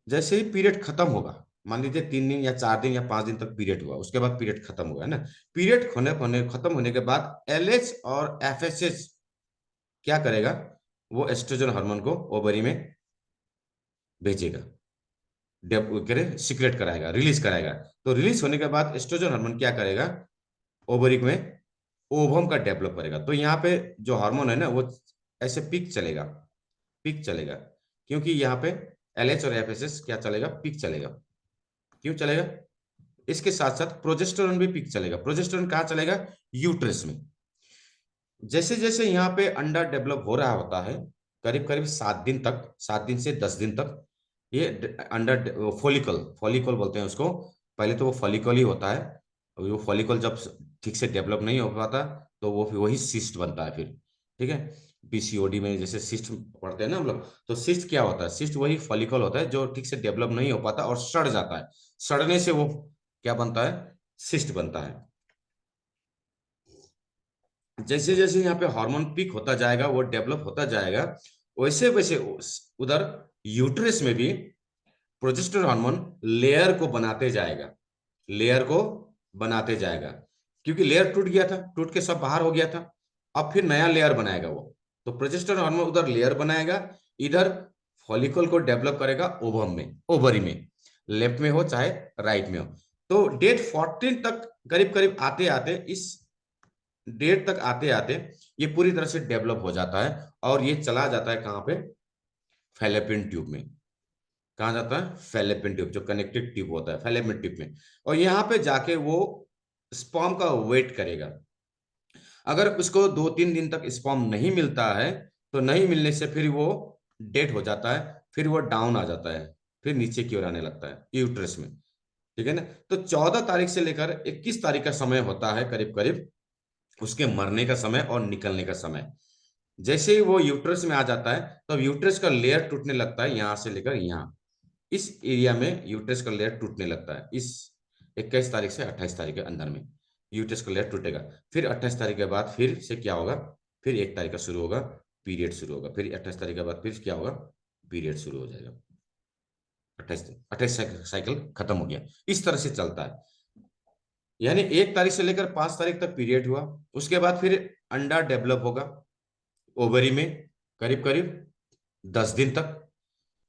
जैसे ही पीरियड खत्म होगा, मान लीजिए 3 दिन या 4 दिन या 5 दिन तक पीरियड हुआ, उसके बाद पीरियड खत्म होगा, है ना। पीरियड होने खत्म होने के बाद एलएच और एफएसएच क्या करेगा, वो एस्ट्रोजन हार्मोन को ओवरी में भेजेगा, करे सिक्रेट कराएगा, रिलीज कराएगा। तो रिलीज होने के बाद एस्ट्रोजन हार्मोन क्या करेगा, ओवरी में ओवम का डेवलप करेगा। तो यहाँ पे जो हार्मोन है ना वो ऐसे पीक चलेगा, पीक चलेगा, क्योंकि यहाँ पे एलएच और एफएसएस क्या चलेगा, पीक चलेगा। क्यों चलेगा, इसके साथ साथ प्रोजेस्टेरोन भी पीक चलेगा। प्रोजेस्टेरोन कहाँ चलेगा, यूट्रस में। जैसे जैसे यहाँ पे अंडा डेवलप हो रहा होता है, करीब करीब 7 दिन तक, 7 दिन से 10 दिन तक ये अंडा, फॉलिकल, फॉलिकल बोलते हैं उसको। पहले तो वो फॉलिकल ही होता है, और वो फॉलिकल जब ठीक से डेवलप नहीं हो पाता तो वो फिर वही सिस्ट बनता है फिर। ठीक है, पीसीओडी में जैसे सिस्ट पढ़ते हैं ना हम लोग, तो सिस्ट क्या होता है, सिस्ट वही फॉलिकल होता है जो ठीक से डेवलप नहीं हो पाता और सड़ जाता है, सड़ने से वो क्या बनता है, सिस्ट बनता है। जैसे जैसे यहाँ पे हार्मोन पीक होता जाएगा, वो डेवलप होता जाएगा, वैसे वैसे उधर यूट्रस में भी प्रोजेस्टेरोन हार्मोन लेयर को बनाते जाएगा, लेयर को बनाते जाएगा, क्योंकि लेयर टूट गया था, टूट के सब बाहर हो गया था। अब फिर नया लेयर बनाएगा वो। तो प्रोजेस्टेरोन हार्मोन उधर लेयर बनाएगा, इधर फॉलिकल को डेवलप करेगा ओवम में, ओवरी में, लेफ्ट में हो चाहे राइट में हो। तो डेट 14 तक करीब करीब आते आते, इस डेट तक आते आते ये पूरी तरह से डेवलप हो जाता है, और ये चला जाता है कहाँ पे, फैलोपियन ट्यूब में। कहाँ जाता है, फैलोपियन ट्यूब, जो कनेक्टेड ट्यूब होता है फैलोपियन ट्यूब में। और यहाँ पे जाके वो स्पर्म का वेट करेगा। अगर उसको 2 3 दिन तक स्पर्म नहीं मिलता है, तो नहीं मिलने से फिर वो डेड हो जाता है, फिर वो डाउन आ जाता है, फिर नीचे की ओर आने लगता है यूट्रस में। ठीक है ना, तो 14 तारीख से लेकर 21 तारीख का समय होता है करीब करीब उसके मरने का समय और निकलने का समय। जैसे ही वो यूट्रस में आ जाता है, तब यूट्रस का लेयर टूटने लगता है, यहां से लेकर यहाँ, इस एरिया में यूट्रस का लेयर टूटने लगता है। इस 21 तारीख से 28 तारीख के अंदर में यूट्रस का लेयर टूटेगा। फिर 28 तारीख के बाद फिर से क्या होगा, फिर 1 तारीख का शुरू होगा, पीरियड शुरू होगा। फिर 28 तारीख के बाद फिर क्या होगा, पीरियड शुरू हो जाएगा। 28 साइकिल खत्म हो गया। इस तरह से चलता है, यानी 1 तारीख से लेकर 5 तारीख तक पीरियड हुआ, उसके बाद फिर अंडा डेवलप होगा ओवरी में, करीब करीब 10 दिन तक।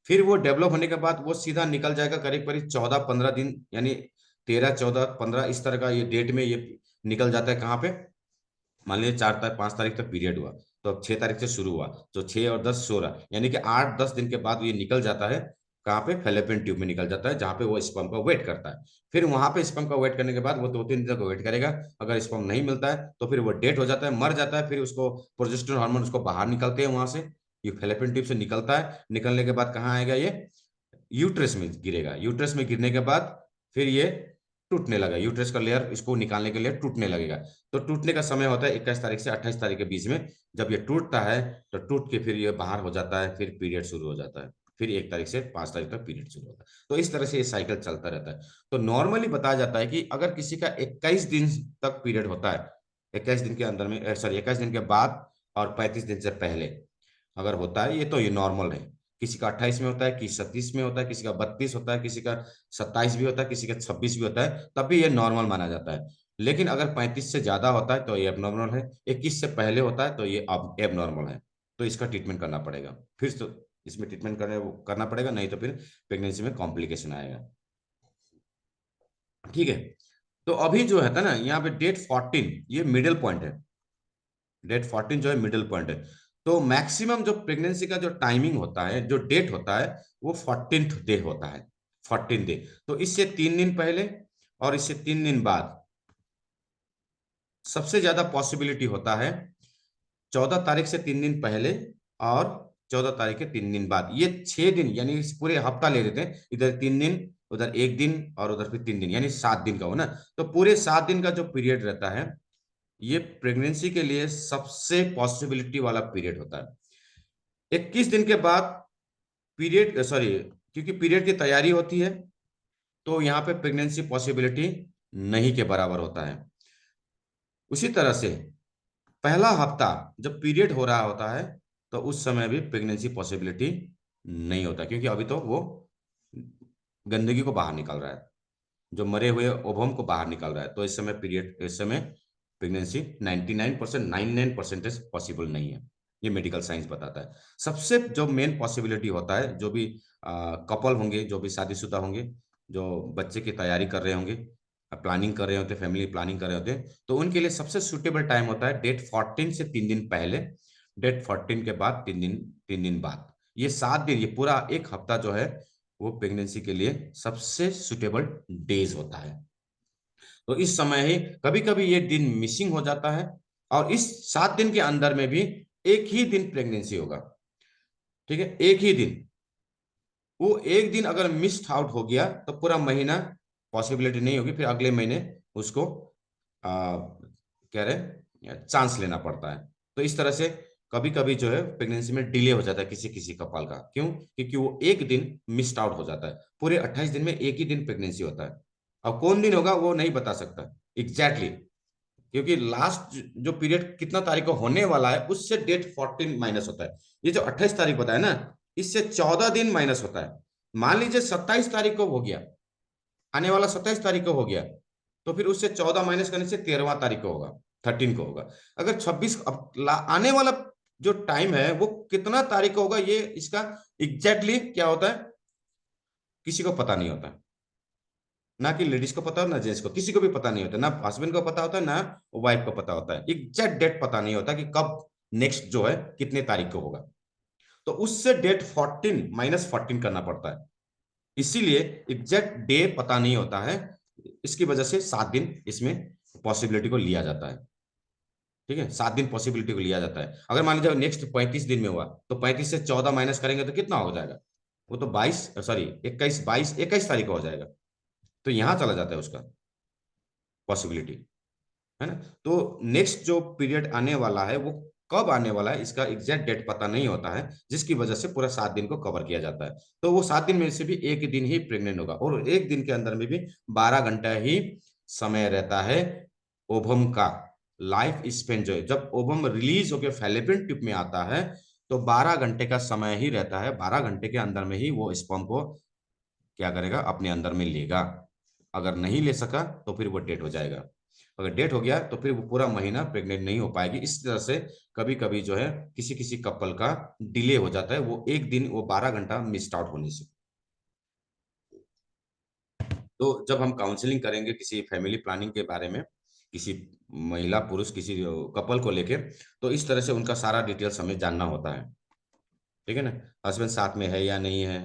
फिर वो डेवलप होने के बाद वो सीधा निकल जाएगा करीब करीब 14-15 दिन, यानी 13, 14, 15 इस तरह का ये डेट में ये निकल जाता है। कहाँ पे? मान लीजिए 4 5 तारीख तक पीरियड हुआ, तो अब 6 तारीख से शुरू हुआ, तो 6 और 10 16, यानी कि 8 10 दिन के बाद ये निकल जाता है। कहाँ पे? फेलोपियन ट्यूब में निकल जाता है, जहाँ पे वो स्पर्म का वेट करता है। फिर वहां पे स्पर्म का वेट करने के बाद वो 2 3 दिन तक वेट करेगा। अगर स्पर्म नहीं मिलता है तो फिर वो डेड हो जाता है, मर जाता है। फिर उसको प्रोजेस्टेरोन हार्मोन उसको बाहर निकलते हैं वहां से। ये फेलोपियन ट्यूब से निकलता है, निकलने के बाद कहाँ आएगा ये? यूट्रस में गिरेगा। यूट्रस में गिरने के बाद फिर ये टूटने लगा, यूट्रस का लेयर इसको निकालने के लिए टूटने लगेगा। तो टूटने का समय होता है 21 तारीख से 28 तारीख के बीच में। जब ये टूटता है तो टूट के फिर ये बाहर हो जाता है, फिर पीरियड शुरू हो जाता है। फिर 1 तारीख से 5 तारीख तक पीरियड शुरू होता है। तो इस तरह से ये साइकिल चलता रहता है। तो नॉर्मली बताया जाता है कि अगर किसी का 21 दिन तक पीरियड होता है, 21 दिन के अंदर में, सॉरी 21 दिन के बाद और 35 दिन से पहले अगर होता है ये, तो ये नॉर्मल है। किसी का 28 में होता है, किसी 37 में होता है, किसी का 32 होता है, किसी का 27 भी होता है, किसी का 26 भी होता है, तब भी ये नॉर्मल माना जाता है। लेकिन अगर 35 से ज्यादा होता है तो ये एबनॉर्मल है, 21 से पहले होता है तो ये अब एबनॉर्मल है। तो इसका ट्रीटमेंट करना पड़ेगा। फिर तो इसमें ट्रीटमेंट करना पड़ेगा, नहीं तो फिर प्रेगनेंसी में कॉम्प्लिकेशन आएगा। ठीक है। तो अभी जो है था ना, यहाँ पे डेट 14 ये मिडिल पॉइंट है। डेट 14 जो है मिडिल पॉइंट है। तो मैक्सिमम जो प्रेगनेंसी का जो टाइमिंग होता है, जो डेट होता है, वो 14th डे होता है। 14 डे। तो इससे 3 दिन पहले और इससे 3 दिन बाद सबसे ज्यादा पॉसिबिलिटी होता है 14 तारीख से 3 दिन पहले और 14 तारीख के 3 दिन बाद। ये 6 दिन यानी इस पूरे हफ्ता ले लेते हैं, इधर 3 दिन, उधर 1 दिन और उधर फिर 3 दिन, यानी 7 दिन का हो ना। तो पूरे 7 दिन का जो पीरियड रहता है, ये प्रेगनेंसी के लिए सबसे पॉसिबिलिटी वाला पीरियड होता है। 21 दिन के बाद पीरियड, सॉरी, क्योंकि पीरियड की तैयारी होती है, तो यहाँ पे प्रेगनेंसी पॉसिबिलिटी नहीं के बराबर होता है। उसी तरह से पहला हफ्ता जब पीरियड हो रहा होता है, तो उस समय भी प्रेगनेंसी पॉसिबिलिटी नहीं होता, क्योंकि अभी तो वो गंदगी को बाहर निकाल रहा है, जो मरे हुए ओवम को बाहर निकाल रहा है। तो इस समय प्रेगनेंसी 99% पॉसिबल नहीं है। ये मेडिकल साइंस बताता है। सबसे जो मेन पॉसिबिलिटी होता है, जो भी कपल होंगे, जो भी शादीशुदा होंगे, जो बच्चे की तैयारी कर रहे होंगे, प्लानिंग कर रहे होते, फैमिली प्लानिंग कर रहे होते, तो उनके लिए सबसे सुटेबल टाइम होता है डेट 14 से 3 दिन पहले, डेट 14 के बाद 3 दिन, 3 दिन बाद। ये 7 दिन, ये पूरा एक हफ्ता जो है, वो प्रेगनेंसी के लिए सबसे सुटेबल डेज होता है। तो इस समय ही कभी कभी ये दिन मिसिंग हो जाता है, और इस 7 दिन के अंदर में भी एक ही दिन प्रेगनेंसी होगा। ठीक है, एक ही दिन। वो एक दिन अगर मिस्ड आउट हो गया तो पूरा महीना पॉसिबिलिटी नहीं होगी, फिर अगले महीने उसको कह रहे चांस लेना पड़ता है। तो इस तरह से कभी कभी जो है प्रेगनेंसी में डिले हो जाता है किसी किसी कपल का। क्यों? क्योंकि वो एक दिन मिस्ड आउट हो जाता है। पूरे 28 दिन में एक ही दिन प्रेगनेंसी होता है। अब कौन दिन होगा वो नहीं बता सकता एग्जैक्टली exactly, क्योंकि लास्ट जो पीरियड कितना तारीख को होने वाला है उससे डेट 14 माइनस होता है। ये जो 28 तारीख बताया ना, इससे 14 दिन माइनस होता है। मान लीजिए 27 तारीख को हो गया, आने वाला 27 तारीख को हो गया, तो फिर उससे 14 माइनस करने से 13वां तारीख को होगा, 13 को होगा। अगर 26, अब आने वाला जो टाइम है वो कितना तारीख को होगा, ये इसका एग्जैक्टली क्या होता है, किसी को पता नहीं होता। ना कि लेडीज को पता हो, ना जेंट्स को, किसी को भी पता नहीं होता। ना हस्बैंड को पता होता है, ना वाइफ को पता होता है। एग्जैक्ट डेट पता नहीं होता कि कब नेक्स्ट जो है कितने तारीख को होगा। तो उससे डेट 14 - 14 करना पड़ता है। इसीलिए एग्जैक्ट डे पता नहीं होता है। इसकी वजह से 7 दिन इसमें पॉसिबिलिटी को लिया जाता है। ठीक है, 7 दिन पॉसिबिलिटी को लिया जाता है। अगर मान लीजिए नेक्स्ट 35 दिन में हुआ, तो 35 से 14 माइनस करेंगे तो कितना हो जाएगा? वो तो 22, सॉरी 21, 22, 21 तारीख को हो जाएगा। तो यहां चला जाता है उसका पॉसिबिलिटी, है ना। तो नेक्स्ट जो पीरियड आने वाला है वो कब आने वाला है, इसका एग्जैक्ट डेट पता नहीं होता है, जिसकी वजह से पूरा 7 दिन को कवर किया जाता है। तो वो 7 दिन में से भी एक दिन ही प्रेग्नेंट होगा, और एक दिन के अंदर में भी 12 घंटा ही समय रहता है ओवम का लाइफ स्पेन। जो है, जब ओवम रिलीज होकर फैलोपियन ट्यूब में आता है, तो 12 घंटे का समय ही रहता है। 12 घंटे के अंदर में ही वो स्पर्म को क्या करेगा, अपने अंदर में लेगा। अगर नहीं ले सका तो फिर वो डेड हो जाएगा। अगर डेट हो गया तो फिर वो पूरा महीना प्रेग्नेंट नहीं हो पाएगी। इस तरह से कभी कभी जो है किसी किसी कपल का डिले हो जाता है, वो एक दिन, वो 12 घंटा मिस्ड आउट होने से। तो जब हम काउंसलिंग करेंगे किसी फैमिली प्लानिंग के बारे में, किसी महिला पुरुष किसी कपल को लेके, तो इस तरह से उनका सारा डिटेल्स हमें जानना होता है। ठीक है ना, हस्बैंड साथ में है या नहीं है,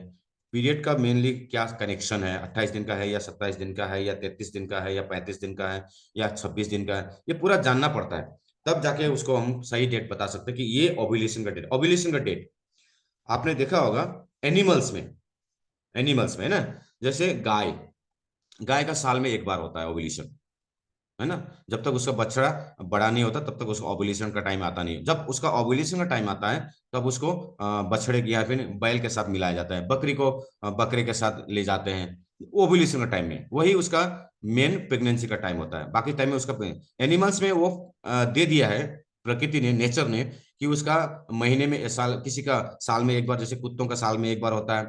पीरियड का मेनली क्या कनेक्शन है, 28 दिन का है या 27 दिन का है या 33 दिन का है या 35 दिन का है या 26 दिन का है, ये पूरा जानना पड़ता है। तब जाके उसको हम सही डेट बता सकते हैं कि ये ओव्यूलेशन का डेट। ओव्यूलेशन का डेट आपने देखा होगा एनिमल्स में, एनिमल्स में है ना, जैसे गाय, गाय का साल में एक बार होता है ओव्यूलेशन, है ना। जब तक उसका बछड़ा बड़ा नहीं होता तब तक उसका ओव्यूलेशन का टाइम आता नहीं है। जब उसका ओव्यूलेशन का टाइम आता है तब उसको बछड़े की या फिर बैल के साथ मिलाया जाता है, बकरी को बकरे के साथ ले जाते हैं ओव्यूलेशन का टाइम में, वही उसका मेन प्रेगनेंसी का टाइम होता है। बाकी टाइम में उसका एनिमल्स में वो दे दिया है प्रकृति ने, नेचर ने, कि उसका महीने में साल, किसी का साल में एक बार, जैसे कुत्तों का साल में एक बार होता है,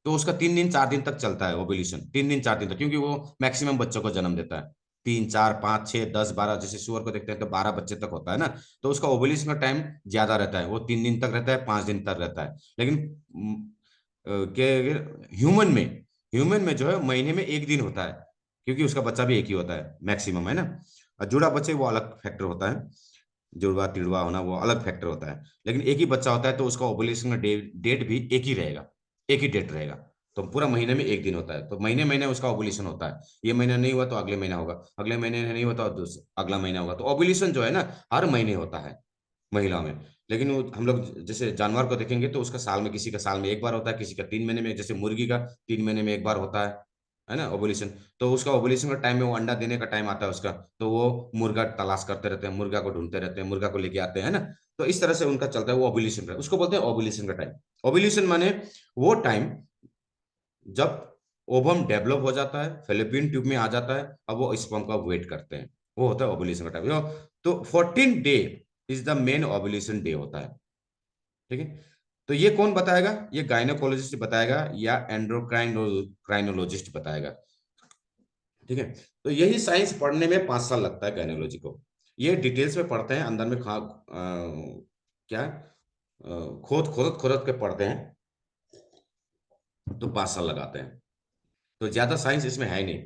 तो उसका 3 दिन 4 दिन तक चलता है ओव्यूलेशन, 3 दिन 4 दिन तक, क्योंकि वो मैक्सिमम बच्चों को जन्म देता है। 3 4 5 6 10 12, जैसे सुअर को देखते हैं तो 12 बच्चे तक होता है ना। तो उसका ओव्यूलेशन का टाइम ज्यादा रहता है, वो 3 दिन तक रहता है, 5 दिन तक रहता है। लेकिन के ह्यूमन में, ह्यूमन में जो है महीने में एक दिन होता है, क्योंकि उसका बच्चा भी एक ही होता है मैक्सिमम, है ना। और जुड़ा बच्चे वो अलग फैक्टर होता है, जुड़वा तिड़वा होना वो अलग फैक्टर होता है। लेकिन एक ही बच्चा होता है तो उसका ओवुलेशन का डेट भी एक ही रहेगा, एक ही डेट रहेगा। तो पूरा महीने में एक दिन होता है, तो महीने महीने उसका ओवुलेशन होता है। ये महीना नहीं हुआ तो अगले महीना होगा, अगले महीने नहीं हुआ तो अगला महीना होगा। तो ओवुलेशन जो है ना हर महीने होता है महिला में। लेकिन हम लोग जैसे जानवर को देखेंगे तो उसका साल में, किसी का साल में एक बार होता है, किसी का 3 महीने में, जैसे मुर्गी का 3 महीने में एक बार होता है ना ओवुलेशन। तो उसका ओवुलेशन का टाइम में, वो अंडा देने का टाइम आता है उसका, तो वो मुर्गा तलाश करते रहते हैं, मुर्गा को ढूंढते रहते हैं, मुर्गा को लेके आते हैं ना। तो इस तरह से उनका चलता है वो ओवुलेशन का, उसको बोलते हैं ओवुलेशन का टाइम। ओवुलेशन माने वो टाइम जब ओवम डेवलप हो जाता है, फेलोपियन ट्यूब में आ जाता है, अब वो स्पर्म का वेट करते हैं, वो होता है ओवुलेशन का टाइम। तो 14 day is the main ovulation day होता है। ठीक है, तो ये कौन बताएगा, ये गायनोकोलॉजिस्ट बताएगा या एंड्रोक्राइनोलॉजिस्ट बताएगा। ठीक है, तो यही साइंस पढ़ने में 5 साल लगता है गायनोलॉजी को। ये डिटेल्स में पढ़ते हैं, अंदर में क्या खोद खोद खोद के पढ़ते हैं, तो 5 साल लगाते हैं। तो ज्यादा साइंस इसमें है नहीं।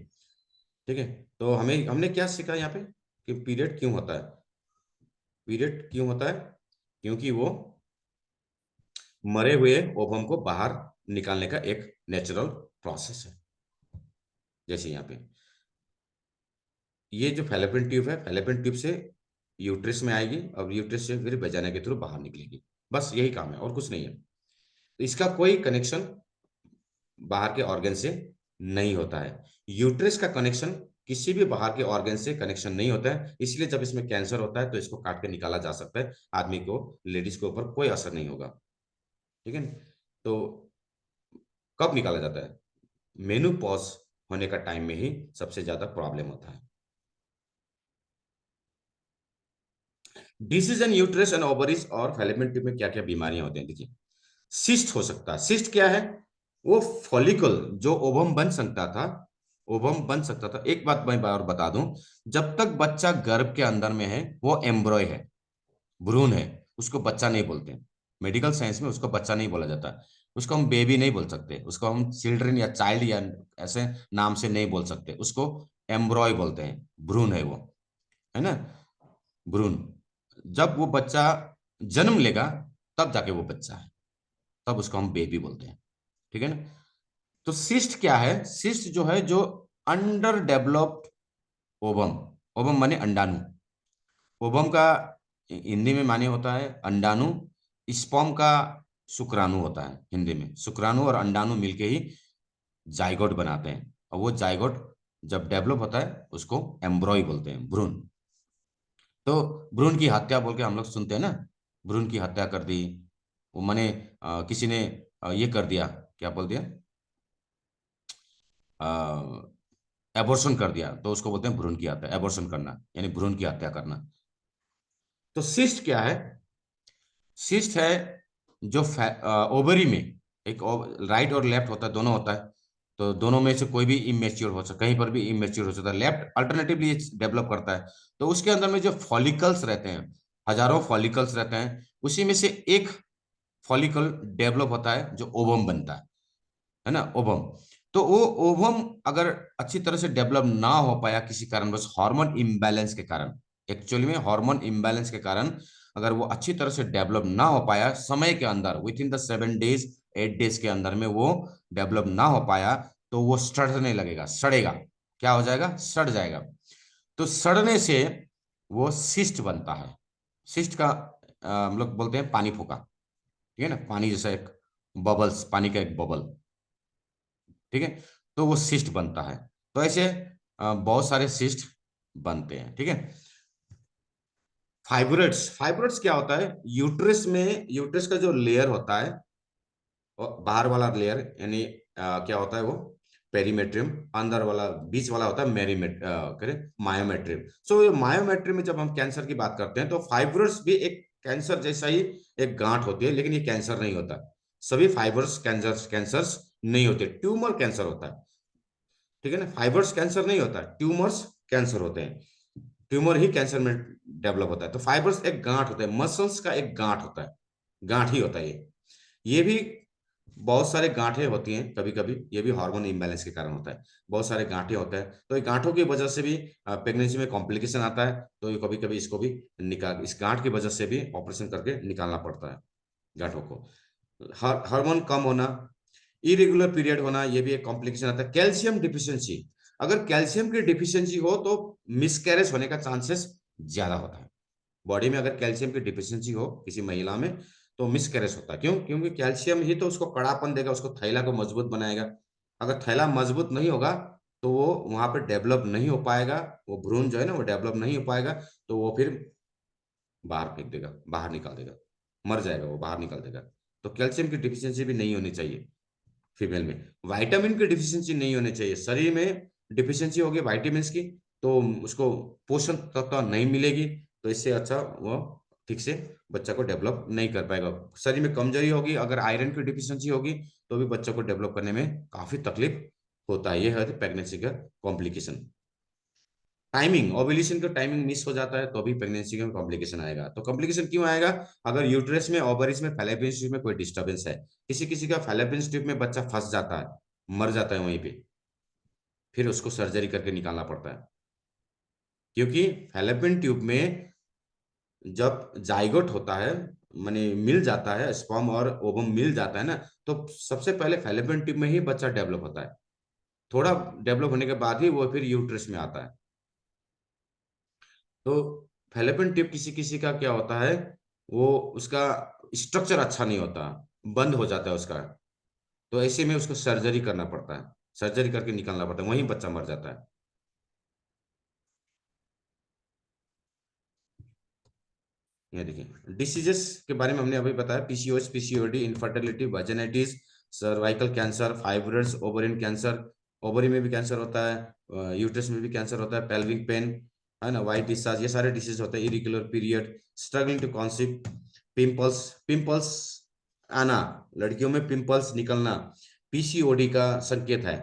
ठीक है, तो हमें, हमने क्या सीखा यहाँ पे कि पीरियड क्यों होता है। पीरियड क्यों होता है, क्योंकि वो मरे हुए ओवम को बाहर निकालने का एक नेचुरल प्रोसेस है। जैसे यहाँ पे ये जो फैलोपियन ट्यूब है, फैलोपियन ट्यूब से यूट्रस में आएगी और यूट्रस से फिर वजाइना के थ्रू बाहर निकलेगी, बस यही काम है और कुछ नहीं है। तो इसका कोई कनेक्शन बाहर के ऑर्गन से नहीं होता है। यूट्रस का कनेक्शन किसी भी बाहर के ऑर्गन से कनेक्शन नहीं होता है, इसलिए जब इसमें कैंसर होता है तो इसको काट के निकाला जा सकता है, आदमी को, लेडीज के ऊपर कोई असर नहीं होगा। ठीक है, तो कब निकाला जाता है, मेनोपॉज होने का टाइम में ही सबसे ज्यादा प्रॉब्लम होता है। Disease and uterus and ovaries और फैलोपियन ट्यूब में क्या क्या बीमारियां होती हैं, देखिए। सिस्ट हो सकता है। सिस्ट क्या है, वो फॉलिकल जो ओवम बन सकता था, ओवम बन सकता था। एक बात मैं और बता दूं, जब तक बच्चा गर्भ के अंदर में है वो एम्ब्रॉय है, भ्रूण है, उसको बच्चा नहीं बोलते। मेडिकल साइंस में उसको बच्चा नहीं बोला जाता, उसको हम बेबी नहीं बोल सकते, उसको हम चिल्ड्रन या चाइल्ड या ऐसे नाम से नहीं बोल सकते, उसको एम्ब्रॉय बोलते हैं, भ्रूण है वो, है ना, भ्रूण। जब वो बच्चा जन्म लेगा तब जाके वो बच्चा है, तब उसको हम बेबी बोलते हैं। ठीक है ना। तो सिस्ट क्या है, सिस्ट जो है, जो अंडर डेवलप्ड ओवम, ओवम माने अंडाणु, ओवम का हिंदी में माने होता है अंडाणु, स्पर्म का शुक्राणु होता है हिंदी में। शुक्राणु और अंडाणु मिलके ही जाइगोट बनाते हैं, और वो जाइगोट जब डेवलप होता है उसको एम्ब्रॉय बोलते हैं, भ्रूण। तो भ्रूण की हत्या बोल के हम लोग सुनते हैं ना, भ्रूण की हत्या कर दी, वो माने किसी ने ये कर दिया, क्या बोल दिया, एबॉर्शन कर दिया, तो उसको बोलते हैं भ्रूण की हत्या, एबॉर्शन करना यानी भ्रूण की हत्या करना। तो सिस्ट क्या है, सिस्ट है जो ओवरी में, एक राइट और लेफ्ट होता है, दोनों होता है। तो दोनों में से कोई भी इमेच्योर हो सकता, कहीं पर भी इमेच्योर हो सकता है। लेफ्ट अल्टरनेटिवली डेवलप करता है। तो उसके अंदर में जो फॉलिकल्स रहते हैं, हजारों फॉलिकल्स रहते हैं, उसी में से एक फॉलिकल डेवलप होता है जो ओवम बनता है ना, ओवम। तो वो ओवम अगर अच्छी तरह से डेवलप ना हो पाया किसी कारणवश, हार्मोन इम्बैलेंस के कारण, एक्चुअली में हार्मोन इम्बैलेंस के कारण अगर वो अच्छी तरह से डेवलप ना हो पाया समय के अंदर, with in the 7 days 8 days के अंदर में वो डेवलप ना हो पाया, तो वो सड़ने लगेगा, सड़ेगा। क्या हो जाएगा? सड़ जाएगा। तो सड़ने से वो सिस्ट बनता है। सिस्ट का हम लोग बोलते हैं पानी फूका, ठीक है ना, पानी जैसा एक बबल्स, पानी का एक बबल, ठीक है। तो वो सिस्ट बनता है। तो ऐसे बहुत सारे सिस्ट बनते हैं, ठीक है। फाइब्रोइड्स, फाइब्रोइड्स क्या होता है? यूट्रस में, यूट्रस का जो लेयर होता है, और बाहर वाला लेयर यानी क्या होता है वो? पेरीमेट्रियम। अंदर वाला, बीच वाला होता है मेरीमेट करे मायोमेट्रियम। सो ये मायोमेट्रियम में जब हम कैंसर की बात करते हैं, तो फाइब्रोइड्स भी एक कैंसर जैसा ही एक गांठ होती है, लेकिन ये कैंसर नहीं होता। सभी फाइब्रोइड्स कैंसर्स नहीं होते, ट्यूमर कैंसर होता है, ठीक है ना। फाइब्रोइड्स कैंसर नहीं होता, ट्यूमर्स कैंसर होते हैं। ट्यूमर ही कैंसर में डेवलप होता है। तो फाइब्रोइड्स एक गांठ होता है, मसल्स का एक गांठ होता है, गांठ ही होता है ये भी बहुत सारे गांठें होती हैं कभी कभी, ये भी हार्मोन इम्बैलेंस के कारण होता है। बहुत सारे गांठें होते हैं, तो ये गांठों की वजह से भी प्रेगनेंसी में कॉम्प्लिकेशन आता है। तो ये कभी कभी इसको भी निकाल, इस गांठ की वजह से भी ऑपरेशन करके निकालना पड़ता है गांठों को। हार्मोन कम होना, इरेगुलर पीरियड होना, ये भी एक कॉम्प्लिकेशन आता है। कैल्शियम डिफिशियंसी, अगर कैल्शियम की डिफिशियंसी हो तो मिसकैरेज होने का चांसेस ज्यादा होता है। बॉडी में अगर कैल्शियम की डिफिशियंसी हो किसी महिला में, तो मिसकैरेज होता है। क्यों? क्योंकि कैल्शियम ही तो उसको कड़ापन देगा, उसको थैला को मजबूत बनाएगा। अगर थैला मजबूत नहीं होगा, तो वो वहां पर डेवलप नहीं हो पाएगा, वो भ्रूण जो है ना वो डेवलप नहीं हो पाएगा। तो वो फिर बाहर फेंक देगा, बाहर निकाल देगा, मर जाएगा, वो बाहर निकाल देगा। तो कैल्शियम की डिफिशियंसी भी नहीं होनी चाहिए फीमेल में। विटामिन की डिफिशियंसी नहीं होनी चाहिए। शरीर में डिफिशियंसी होगी विटामिन की, तो उसको पोषण तत्व नहीं मिलेगी, तो इससे अच्छा वो ठीक से बच्चा को डेवलप नहीं कर पाएगा। शरीर में कमजोरी होगी, अगर आयरन की डिफिशियंसी होगी, तो भी बच्चे को डेवलप करने में काफी तकलीफ होता है। ये है प्रेगनेंसी का कॉम्प्लिकेशन। टाइमिंग, ओव्यूलेशन का टाइमिंग मिस हो जाता है, तो भी प्रेगनेंसी में कॉम्प्लिकेशन आएगा। तो कॉम्प्लिकेशन क्यों आएगा? अगर यूट्रस में, ओवरीज में, फैलोपियन ट्यूब में कोई डिस्टर्बेंस है। किसी किसी का फैलोपियन ट्यूब में बच्चा फंस जाता है, मर जाता है वहीं पे, फिर उसको सर्जरी करके निकालना पड़ता है। क्योंकि फैलोपियन ट्यूब में जब जाइगोट होता है, माने मिल जाता है, स्पर्म और ओवम मिल जाता है ना, तो सबसे पहले फैलोपियन ट्यूब में ही बच्चा डेवलप होता है। थोड़ा डेवलप होने के बाद ही वो फिर यूट्रस में आता है। तो फैलोपियन ट्यूब किसी किसी का क्या होता है, वो उसका स्ट्रक्चर अच्छा नहीं होता, बंद हो जाता है उसका। तो ऐसे में उसको सर्जरी करना पड़ता है, सर्जरी करके निकालना पड़ता है, वहीं बच्चा मर जाता है। ये देखिए डिसीजेस के बारे में हमने अभी बताया, PCOS, PCOD, infertility, virginities, cervical cancer, fibroids, ovarian cancer, ovary में भी कैंसर होता है, यूट्रस में भी कैंसर होता है, पेल्विक पेन, है ना, वाइट डिस्चार्ज, ये सारे डिसीज होते हैं। Irregular period, struggling to conceive, pimples, pimples आना, लड़कियों में पिंपल्स निकलना पीसीओडी का संकेत है।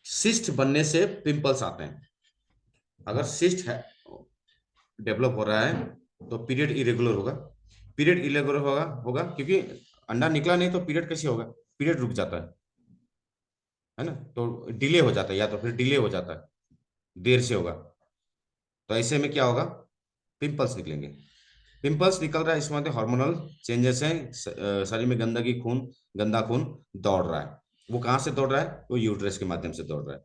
सिस्ट बनने से पिंपल्स आते हैं। अगर सिस्ट है, डेवलप हो रहा है, तो पीरियड इरेगुलर होगा। पीरियड इरेगुलर होगा होगा क्योंकि अंडा निकला नहीं, तो पीरियड कैसे होगा? पीरियड रुक जाता है ना, तो डिले हो जाता है, या तो फिर डिले हो जाता है, देर से होगा। तो ऐसे में क्या होगा? पिंपल्स निकलेंगे। पिंपल्स निकल रहा है, इसमें हार्मोनल चेंजेस हैं, शरीर में गंदगी, खून, गंदा खून दौड़ रहा है। वो कहाँ से दौड़ रहा है? वो यूट्रस के माध्यम से दौड़ रहा है,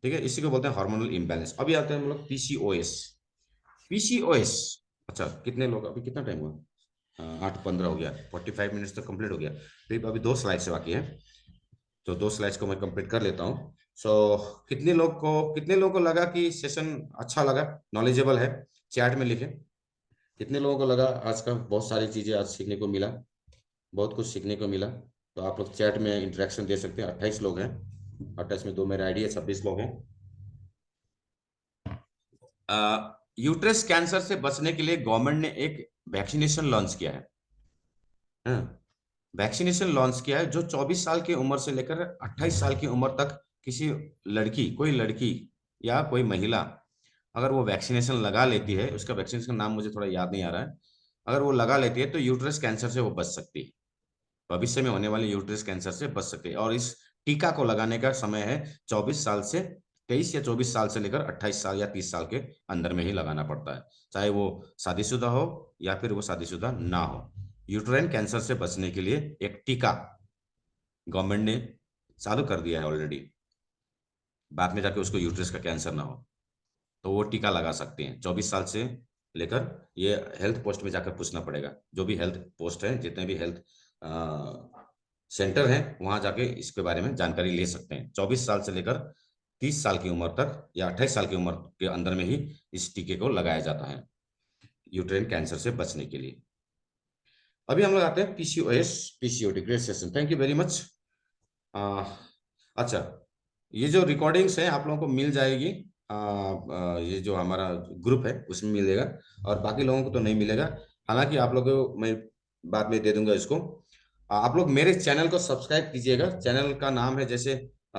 ठीक है। इसी को बोलते हैं हार्मोनल इम्बैलेंस। अभी आते हैं हम लोग पीसीओएस। पीसीओएस, अच्छा कितने लोग, अभी कितना टाइम हुआ? 8:15 हो गया, 45 मिनट्स तो कंप्लीट हो गया। फिर अभी 2 स्लाइड्स बाकी है, तो 2 स्लाइड्स को मैं कंप्लीट कर लेता हूँ। सो कितने लोगों को लगा कि सेशन अच्छा लगा, नॉलेजेबल है? चैट में लिखें। कितने लोगों को लगा आज का बहुत सारी चीज़ें आज सीखने को मिला, बहुत कुछ सीखने को मिला? तो आप लोग चैट में इंटरेक्शन दे सकते हैं। 28 लोग हैं, 28 में 2 मेरे आईडी है, 26 लोग हैं। यूट्रस कैंसर से बचने के लिए गवर्नमेंट ने एक वैक्सीनेशन लॉन्च किया है। हाँ, वैक्सीनेशन लॉन्च किया है जो 24 साल की उम्र से लेकर 28 साल की उम्र तक किसी लड़की, कोई लड़की या कोई महिला अगर वो वैक्सीनेशन लगा लेती है, उसका वैक्सीनेशन का नाम मुझे थोड़ा याद नहीं आ रहा है, अगर वो लगा लेती है तो यूट्रस कैंसर से वो बच सकती है, भविष्य में होने वाले यूट्रस कैंसर से बच सकती है। और इस टीका को लगाने का समय है 24 साल से, 23 या 24 साल से लेकर 28 साल या 30 साल के अंदर में ही लगाना पड़ता है, चाहे वो शादीशुदा हो या फिर वो शादीशुदा ना हो। यूट्राइन कैंसर से बचने के लिए एक टीका गवर्नमेंट ने चालू कर दिया है ऑलरेडी, बाद में जाके उसको यूट्रस का कैंसर ना हो तो वो टीका लगा सकते हैं 24 साल से लेकर। ये हेल्थ पोस्ट में जाकर पूछना पड़ेगा, जो भी हेल्थ पोस्ट है, जितने भी हेल्थ सेंटर हैं, वहां जाके इसके बारे में जानकारी ले सकते हैं। 24 साल से लेकर 30 साल की उम्र तक या 28 साल की उम्र के अंदर में ही इस टीके को लगाया जाता है यूट्रेन कैंसर से बचने के लिए। अभी हम लोग आते हैं PCOS, PCOD. Great session, thank you very much. अच्छा, ये जो रिकॉर्डिंग्स है आप लोगों को मिल जाएगी, ये जो हमारा ग्रुप है उसमें मिलेगा, और बाकी लोगों को तो नहीं मिलेगा। हालांकि आप लोगों को मैं बाद में दे दूंगा इसको। आप लोग मेरे चैनल को सब्सक्राइब कीजिएगा। चैनल का नाम है जैसे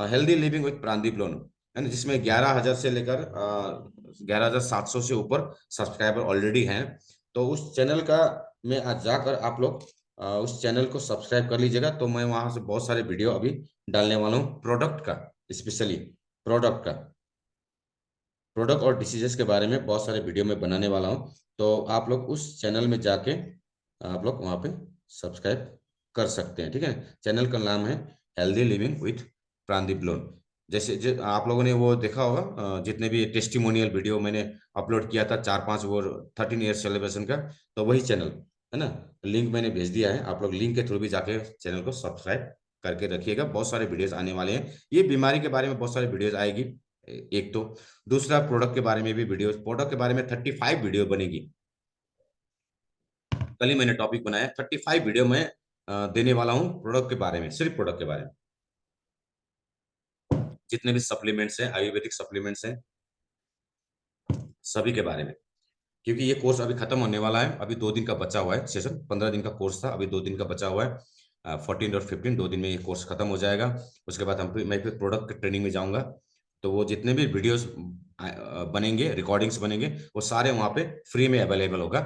हेल्दी लिविंग विद प्रांदीप लोन, है ना, जिसमें 11,000 से लेकर 11,700 से ऊपर सब्सक्राइबर ऑलरेडी हैं। तो उस चैनल का में आज जाकर आप लोग उस चैनल को सब्सक्राइब कर लीजिएगा। तो मैं वहां से बहुत सारे वीडियो अभी डालने वाला हूँ प्रोडक्ट का, स्पेशली प्रोडक्ट का, प्रोडक्ट और डिसीजेस के बारे में बहुत सारे वीडियो में बनाने वाला हूँ। तो आप लोग उस चैनल में जाके आप लोग वहाँ पे सब्सक्राइब कर सकते हैं, ठीक है। चैनल का नाम है हेल्दी लिविंग विथ प्रांदीप लोन। जैसे आप लोगों ने वो देखा होगा, जितने भी टेस्टिमोनियल वीडियो मैंने अपलोड किया था 4-5, वो 13 ईयर सेलिब्रेशन का, तो वही चैनल है ना। लिंक मैंने भेज दिया है, आप लोग लिंक के थ्रू भी जाके चैनल को सब्सक्राइब करके रखिएगा। बहुत सारे वीडियोस आने वाले हैं, ये बीमारी के बारे में बहुत सारे वीडियोस आएगी एक तो। दूसरा, प्रोडक्ट के बारे में भी वीडियो, प्रोडक्ट के बारे में 35 वीडियो बनेगी। कल ही मैंने टॉपिक बनाया, 35 वीडियो में देने वाला हूँ प्रोडक्ट के बारे में, सिर्फ प्रोडक्ट के बारे में। जितने भी सप्लीमेंट्स हैं, आयुर्वेदिक सप्लीमेंट्स हैं, सभी के बारे में। क्योंकि ये कोर्स अभी खत्म होने वाला है, अभी 2 दिन का बचा हुआ है सेशन, 15 दिन का कोर्स था, अभी 2 दिन का बचा हुआ है। 14 और 15, 2 दिन में ये कोर्स खत्म हो जाएगा। उसके बाद मैं फिर प्रोडक्ट की ट्रेनिंग में जाऊंगा। तो वो जितने भी वीडियोस बनेंगे, रिकॉर्डिंग्स बनेंगे, वो सारे वहाँ पे फ्री में अवेलेबल होगा।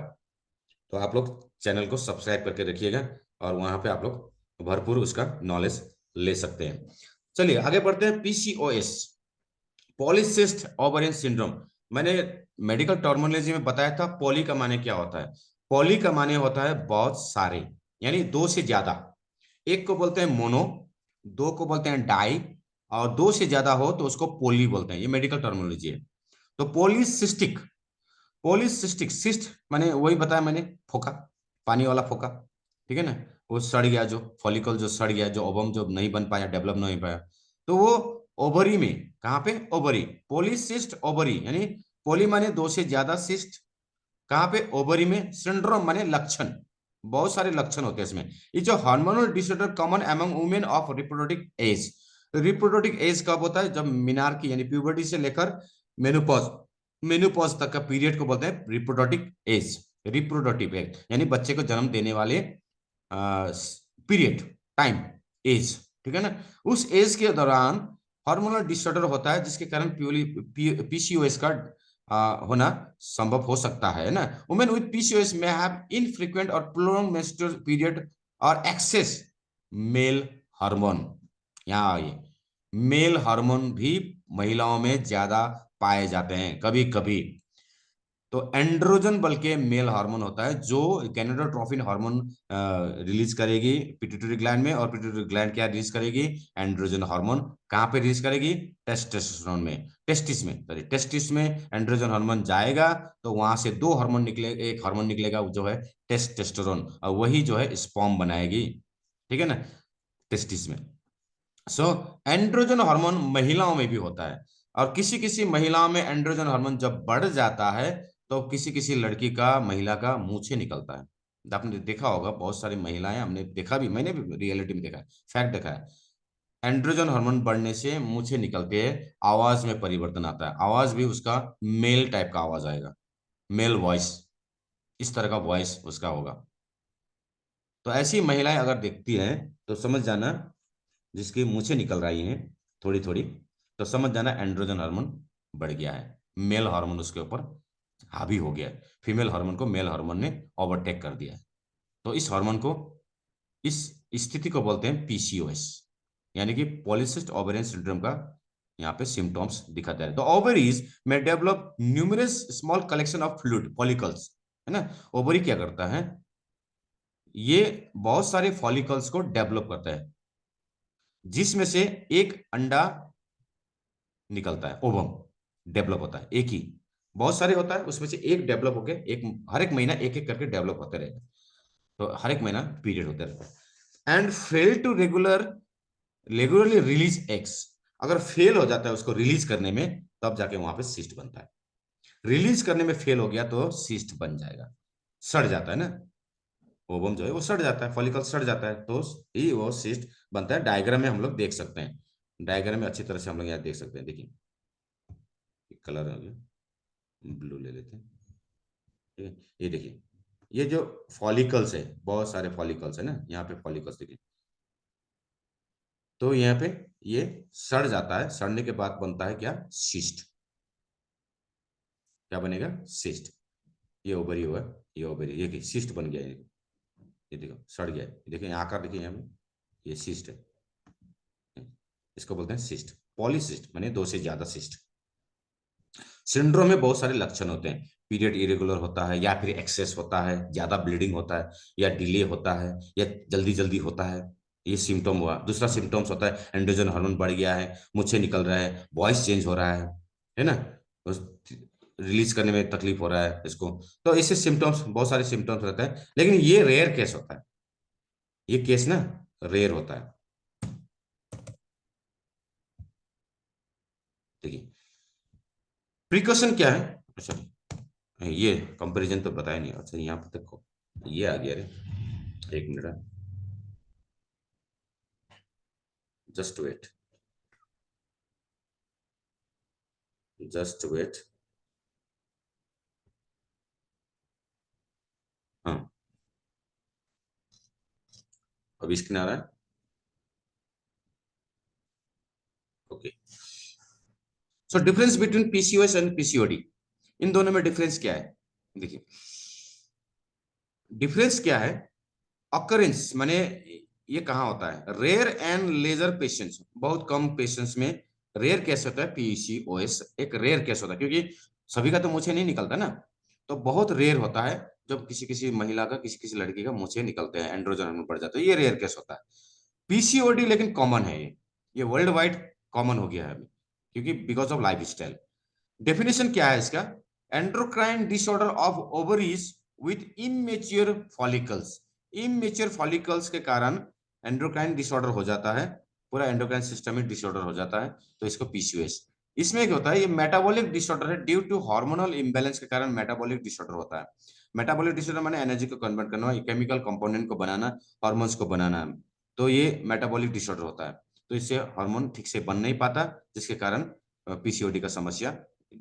तो आप लोग चैनल को सब्सक्राइब करके रखिएगा, और वहाँ पे आप लोग भरपूर उसका नॉलेज ले सकते हैं। चलिए आगे बढ़ते हैं। PCOS, polycystic ovarian syndrome. मैंने मेडिकल टर्मिनोलॉजी में बताया था पॉली का माने क्या होता है। पॉली का माने होता है बहुत सारे, यानी दो से ज्यादा। एक को बोलते हैं मोनो, दो को बोलते हैं डाई, और दो से ज्यादा हो तो उसको पोली बोलते हैं। ये मेडिकल टर्मिनोलॉजी है। तो पॉलीसिस्टिक, पॉलीसिस्टिक सिस्ट माने वही बताया मैंने, फोका, पानी वाला फोका, ठीक है ना। वो सड़ गया, जो फॉलिकल जो सड़ गया, जो ओवम जो नहीं बन पाया, डेवलप नहीं पाया, तो वो ओवरी में, कहाँ पे, ओवरी, पॉलीसिस्ट ओवरी, यानी पॉली माने दो से ज्यादा, सिस्ट कहाँ पे, ओवरी में। सिंड्रोम माने लक्षण, बहुत सारे लक्षण होते हैं इसमें। ये जो hormonal disorder common among women of reproductive age. Reproductive age कब होता है, जब मीनार की यानी प्यूबर्टी से लेकर मेनोपॉज, मेनोपॉज तक का पीरियड को बोलते हैं रिप्रोडक्टिव एज। रिप्रोडक्टिव एज यानी बच्चे को जन्म देने वाले पीरियड, टाइम, एज, ठीक है ना। उस एज के दौरान हार्मोनल डिसऑर्डर होता है, जिसके कारण पीसीओएस का होना संभव हो सकता है ना। वुमेन विद पीसीओएस में हैव इनफ्रीक्वेंट और प्रोलॉन्ग मेंस्ट्रुअल पीरियड और एक्सेस मेल हार्मोन। यहाँ आइए, मेल हार्मोन भी महिलाओं में ज्यादा पाए जाते हैं कभी कभी। तो एंड्रोजन बल्कि मेल हार्मोन होता है, जो गोनाडोट्रोपिन हार्मोन रिलीज करेगी पिट्यूटरी ग्लैंड में, और पिट्यूटरी ग्लैंड क्या रिलीज करेगी, एंड्रोजन हार्मोन। कहाँ पे रिलीज करेगी, टेस्टोस्टेरोन में, टेस्टिस में, सॉरी टेस्टिस में एंड्रोजन हार्मोन जाएगा, तो वहां से दो हार्मोन निकले, एक हार्मोन निकलेगा जो है टेस्टोस्टेरोन, और वही जो है स्पर्म बनाएगी, ठीक है ना, टेस्टिस में। सो एंड्रोजन हार्मोन महिलाओं में भी होता है, और किसी किसी महिलाओं में एंड्रोजन हार्मोन जब बढ़ जाता है, तो किसी किसी लड़की का, महिला का मूंछें निकलता है। आपने देखा होगा, बहुत सारी महिलाएं, हमने देखा भी, मैंने भी रियलिटी में देखा है, फैक्ट देखा है। एंड्रोजन हार्मोन बढ़ने से मूंछें निकलती है, आवाज में परिवर्तन आता है, आवाज भी उसका मेल टाइप का आवाज आएगा, मेल वॉइस, इस तरह का वॉइस उसका होगा। तो ऐसी महिलाएं अगर देखती हैं तो समझ जाना, जिसकी मूछें निकल रही हैं थोड़ी थोड़ी, तो समझ जाना एंड्रोजन हार्मोन बढ़ गया है, मेल हार्मोन उसके ऊपर हावी हो गया है, फीमेल हार्मोन को मेल हार्मोन ने ओवरटेक कर दिया है। तो इस हार्मोन को, इस स्थिति को बोलते हैं पीसीओएस, यानी कि पॉलीसिस्ट ओवेरियन सिंड्रोम का यहाँ पे सिम्टम्स दिखाते हैं। तो ओवरीज में develop numerous small collection of fluid follicles, है ना। ओवरी क्या करता है, ये बहुत सारे फॉलिकल्स को डेवलप करता है, जिसमें से एक अंडा निकलता है, ओवम डेवलप होता है, एक ही, बहुत सारे होता है उसमें से एक डेवलप होके, एक हर एक महीना एक एक करके डेवलप होते रहेगा, तो हर एक महीना पीरियड होता रहता है। And fail to regularly release eggs, अगर फेल हो जाता है उसको रिलीज करने में, तब जाके वहां पे सिस्ट बनता है। रिलीज करने में फेल हो गया तो सिस्ट बन जाएगा, सड़ जाता है ना, ओवम जो है वो सड़ जाता है, फॉलिकल सड़ जाता है, तो ही वो सिस्ट बनता है। डायग्राम में हम लोग देख सकते हैं, डायग्राम में अच्छी तरह से हम लोग यहाँ देख सकते हैं। देखिए कलर आ गया, ब्लू ले लेते हैं, ठीक है। ये देखिए, ये जो फॉलिकल्स है, बहुत सारे फॉलिकल्स है ना, यहाँ पे फॉलिकल्स देखिए, तो यहाँ पे ये सड़ जाता है, सड़ने के बाद बनता है क्या, सिस्ट। क्या बनेगा, सिस्ट। ये ओवरी हुआ, ये ओवरी, ये सिस्ट बन गया, ये देखो सड़ गया है, देखिए यहाँ आकार देखिए, यहाँ पे ये सिस्ट है, इसको बोलते हैं सिस्ट। पॉलीसिस्ट माने दो से ज्यादा सिस्ट। सिंड्रोम में बहुत सारे लक्षण होते हैं, पीरियड इरेगुलर होता है, या फिर एक्सेस होता है, ज्यादा ब्लीडिंग होता है, या डिले होता है, या जल्दी जल्दी होता है, ये सिम्टम हुआ। दूसरा सिम्टम्स होता है एंड्रोजन हार्मोन बढ़ गया है, मुझे निकल रहा है, वॉइस चेंज हो रहा है ना, रिलीज करने में तकलीफ हो रहा है इसको। तो ऐसे सिम्टम्स, बहुत सारे सिम्टम्स रहते हैं, लेकिन ये रेयर केस होता है, ये केस ना रेयर होता है। देखिए प्रिकॉशन क्या है, अच्छा ये कंपैरिजन तो बताया नहीं, अच्छा यहाँ पे देखो ये आ गया रे, एक minute, just wait, just wait, हाँ अभी स्क्रीन आ रहा है, okay. So difference between PCOS and PCOD, इन दोनों में डिफरेंस क्या है, देखिए डिफरेंस क्या है, ऑकरेंस माने ये कहाँ होता है, रेयर एंड लेजर पेशेंट्स, बहुत कम पेशेंट्स में रेयर केस होता है पीसीओएस, एक रेयर केस होता है, क्योंकि सभी का तो मुंह नहीं निकलता ना, तो बहुत रेयर होता है जब किसी किसी महिला का, किसी किसी लड़की का मुंह निकलते हैं, एंड्रोजन हार्मोन बढ़ जाता है, ये रेयर केस होता है। पीसीओडी लेकिन कॉमन है, ये वर्ल्ड वाइड कॉमन हो गया है अभी, क्योंकि because of life style. Definition क्या है इसका, endocrine disorder of ovaries with immature follicles, immature follicles के कारण एंड्रोक्राइन डिसऑर्डर हो जाता है, पूरा एंडोक्राइन सिस्टम में डिसऑर्डर हो जाता है, तो इसको पीसीओएस। इसमें क्या होता है, ये मेटाबॉलिक डिसऑर्डर है, ड्यू टू हार्मोनल इंबैलेंस के कारण मेटाबॉलिक डिसऑर्डर होता है। मेटाबॉलिक डिसऑर्डर माने एनर्जी को कन्वर्ट करना, केमिकल कंपोनेंट को बनाना, हार्मोन्स को बनाना, तो ये मेटाबॉलिक डिसऑर्डर होता है, तो इससे हार्मोन ठीक से बन नहीं पाता, जिसके कारण पीसीओडी का समस्या।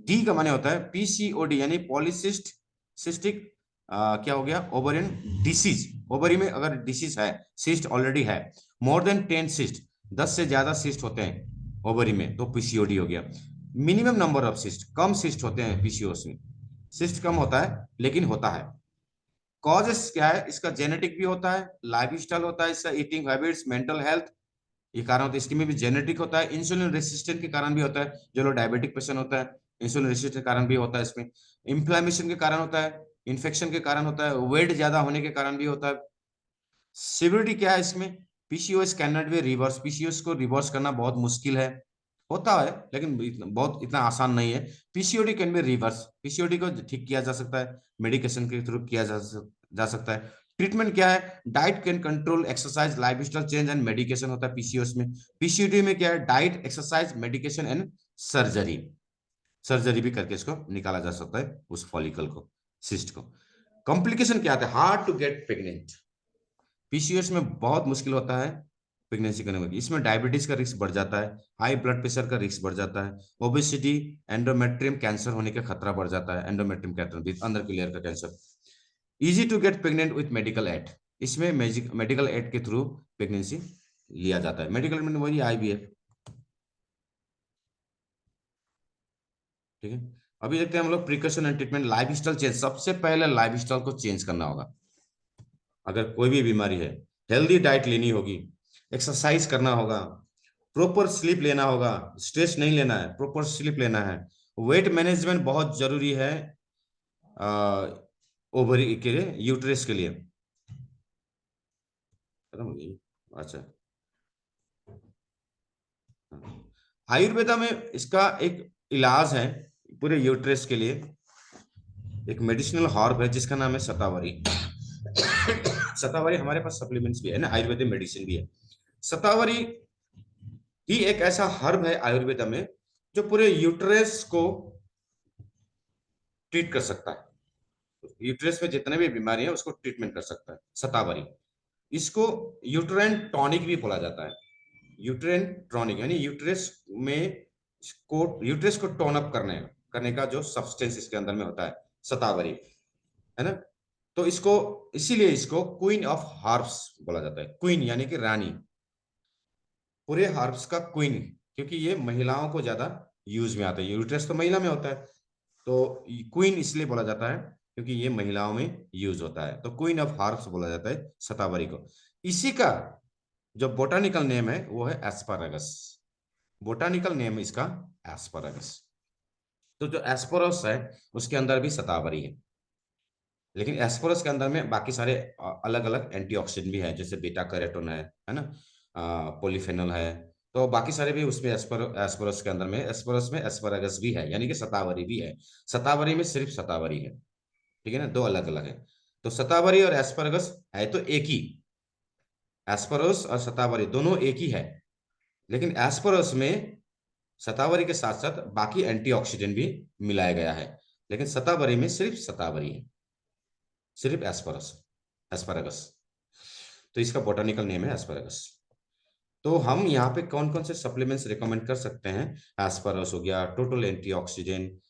डी का माने होता है पीसीओडी यानी पॉलीसिस्ट सिस्टिक, क्या हो गया, ओवरियन डिसीज, ओवरी में अगर डिसीज है, सिस्ट ऑलरेडी है, मोर देन 10 सिस्ट, 10 से ज्यादा सिस्ट होते हैं ओवरी में, तो पीसीओडी हो गया। Minimum number of cyst, come cyst होते हैं पीसीओएस में, सिस्ट कम होता है लेकिन होता है। कॉजेस क्या है इसका, जेनेटिक भी होता है, लाइफ स्टाइल होता है इसका, ईटिंग हैबिट्स, मेंटल हेल्थ, ये कारण होता है, इसके में भी जेनेटिक होता है, इंसुलिन रेसिस्टेंट के कारण भी होता है, जो लोग डायबिटिक पेशेंट होता है, इंसुलिन रेसिस्टेंट के कारण भी होता है इसमें, इन्फ्लेमेशन के कारण होता है, इन्फेक्शन के कारण होता है, वेट ज्यादा होने के कारण भी होता है। सिवियरिटी क्या है इसमें, PCOS can not be reverse, PCOS को रिवर्स करना बहुत मुश्किल है, होता है लेकिन बहुत इतना आसान नहीं है। PCOD can be reverse, PCOD को ठीक किया जा सकता है, मेडिकेशन के थ्रू किया जा सकता है। ट्रीटमेंट क्या है, diet can control, exercise, lifestyle change and medication होता है पीसीओएस में। पीसीओडी में क्या है, diet, exercise, medication and surgery, surgery भी करके इसको निकाला जा सकता है उस फॉलिकल को, सिस्ट को। कॉम्प्लिकेशन क्या आता है, hard to get pregnant, PCOS में बहुत मुश्किल होता है प्रेगनेंसी करने में, इसमें डायबिटीज का रिस्क बढ़ जाता है, हाई ब्लड प्रेशर का रिस्क बढ़ जाता है, ओबेसिटी, एंडोमेट्रियम कैंसर होने का खतरा बढ़ जाता है, एंडोमेट्रियम कैंसर अंदर के लेयर का cancer. Easy to get pregnant with medical aid, इसमें मेडिकल एड के थ्रू प्रेगनेंसी लिया जाता है। मेडिकल में वही IVF। ठीक है, अभी देखते हैं हम लोग precaution and treatment. Life style change, सबसे पहले लाइफ स्टाइल को चेंज करना होगा। अगर कोई भी बीमारी है, हेल्दी डाइट लेनी होगी, एक्सरसाइज करना होगा, प्रॉपर स्लीप लेना होगा, स्ट्रेस नहीं लेना है, प्रॉपर स्लीप लेना है। वेट मैनेजमेंट बहुत जरूरी है ओवरी के लिए, यूट्रस के लिए। खत्म हो गई? अच्छा। आयुर्वेदा में इसका एक इलाज है पूरे यूट्रस के लिए। एक मेडिसिनल हर्ब है जिसका नाम है शतावरी। शतावरी हमारे पास सप्लीमेंट्स भी है ना, आयुर्वेदिक मेडिसिन भी है। शतावरी ही एक ऐसा हर्ब है आयुर्वेदा में जो पूरे यूट्रस को ट्रीट कर सकता है। यूट्रस में जितने भी बीमारी है उसको ट्रीटमेंट कर सकता है शतावरी। इसको यूट्रेन टॉनिक भी बोला जाता है। यूट्रेन टॉनिक यानी यूट्रस को टोन अप करने का जो सब्सटेंस इसके अंदर में होता है, शतावरी, है ना। तो इसको, इसीलिए इसको क्वीन ऑफ हर्ब्स बोला जाता है। क्वीन यानी कि रानी, पूरे हर्ब्स का क्वीन, क्योंकि ये महिलाओं को ज्यादा यूज में आता है। यूट्रस तो महिला में होता है, तो क्वीन इसलिए बोला जाता है क्योंकि ये महिलाओं में यूज होता है। तो क्वीन ऑफ हर्ब्स बोला जाता है शतावरी को। इसी का जो बोटानिकल नेम है वो है एस्पारागस। बोटानिकल नेम है इसका एस्पारागस। तो जो एस्परस है उसके अंदर भी शतावरी है, लेकिन एस्परस के अंदर में बाकी सारे अलग अलग एंटीऑक्सीडेंट भी है, जैसे बीटा कैरोटीन है ना, पॉलीफेनॉल है। तो बाकी सारे भी उसमें एस्परस के अंदर में, एस्परस में एस्परागस भी है, यानी कि शतावरी भी है। शतावरी में सिर्फ शतावरी है, ठीक है ना, दो अलग अलग है। तो शतावरी और एस्परागस है तो एक ही, एस्परस और शतावरी दोनों एक ही है। लेकिन एस्परस में शतावरी के साथ साथ बाकी एंटीऑक्सीडेंट भी मिलाया गया है, लेकिन शतावरी में सिर्फ शतावरी है, सिर्फ एस्परस, एस्परागस। तो इसका बोटानिकल नेम है एस्परागस। तो हम यहाँ पे कौन कौन से सप्लीमेंट्स रिकमेंड कर सकते हैं? एस्परस हो गया, टोटल एंटीऑक्सीडेंट,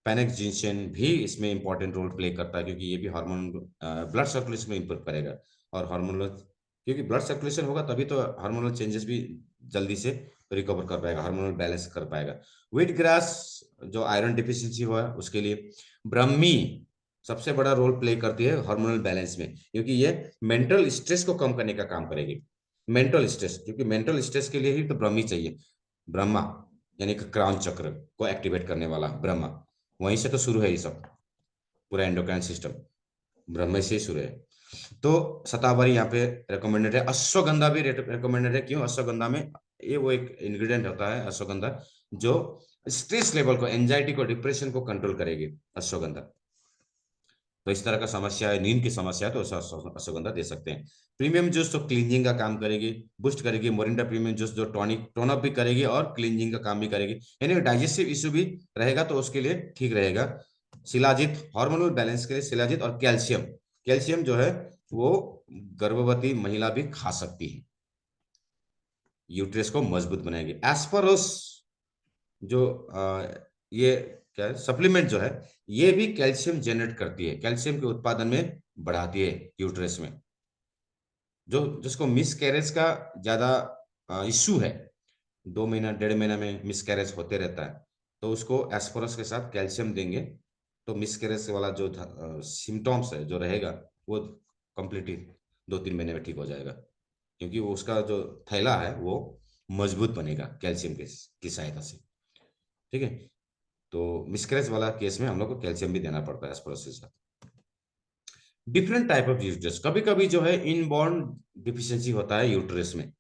पेनेक्स भी इसमें इंपॉर्टेंट रोल प्ले करता है, क्योंकि ये भी हार्मोन, ब्लड सर्कुलेशन में इंप्रूव करेगा। और हार्मोनल, क्योंकि ब्लड सर्कुलेशन होगा तभी तो हार्मोनल चेंजेस भी जल्दी से रिकवर कर पाएगा, हार्मोनल बैलेंस कर पाएगा। व्हीट ग्रास जो आयरन डिफिशिएंसी हुआ है उसके लिए। ब्राह्मी सबसे बड़ा रोल प्ले करती है हार्मोनल बैलेंस में, क्योंकि ये मेंटल स्ट्रेस को कम करने का काम करेगी। मेंटल स्ट्रेस, क्योंकि मेंटल स्ट्रेस के लिए ही तो ब्राह्मी चाहिए। ब्रह्मा यानी कि क्राउन चक्र को एक्टिवेट करने वाला ब्रह्मा, वहीं से तो शुरू है ये सब, पूरा एंडोक्राइन सिस्टम ब्रह्म से ही शुरू है। तो शतावरी यहाँ पे रिकमेंडेड है। अश्वगंधा भी रिकमेंडेड है। क्यों? अश्वगंधा में ये वो एक इंग्रेडिएंट होता है अश्वगंधा, जो स्ट्रेस लेवल को, एंजाइटी को, डिप्रेशन को कंट्रोल करेगी अश्वगंधा। तो इस तरह का समस्या है, नींद की समस्या है, तो अश्वगंधा दे सकते हैं। प्रीमियम जूस तो क्लींजिंग का काम करेगी, बूस्ट करेगी। मोरिंडा प्रीमियम जूस जो टॉनिक टोन अप भी करेगी और क्लींजिंग का काम भी करेगी, यानी डाइजेस्टिव इश्यू भी रहेगा तो उसके लिए ठीक रहेगा। शिलाजीत हार्मोनल बैलेंस के लिए, शिलाजीत और कैल्शियम, कैल्शियम जो है वो गर्भवती महिला भी खा सकती है, यूट्रस को मजबूत बनाएगी। एस्परोस जो ये क्या है, सप्लीमेंट जो है, ये भी कैल्शियम जनरेट करती है, कैल्शियम के उत्पादन में बढ़ाती है यूट्रस में। जो जिसको मिस कैरेज का ज्यादा इश्यू है, 2 महीना 1.5 महीना में मिस कैरेज होते रहता है, तो उसको एस्परस के साथ कैल्शियम देंगे तो मिस कैरेज वाला जो सिम्टॉम्स है जो रहेगा वो कंप्लीटली 2-3 महीने में ठीक हो जाएगा, क्योंकि वो उसका जो थैला है वो मजबूत बनेगा कैल्शियम के की सहायता से। ठीक है, तो मिसकैरेज वाला केस में हम लोग को कैल्शियम भी देना पड़ता है एस्परस के साथ। डिफरेंट टाइप ऑफ यूट्रस, कभी कभी जो है इनबॉर्न डिफिशियंसी होता है यूट्रस में,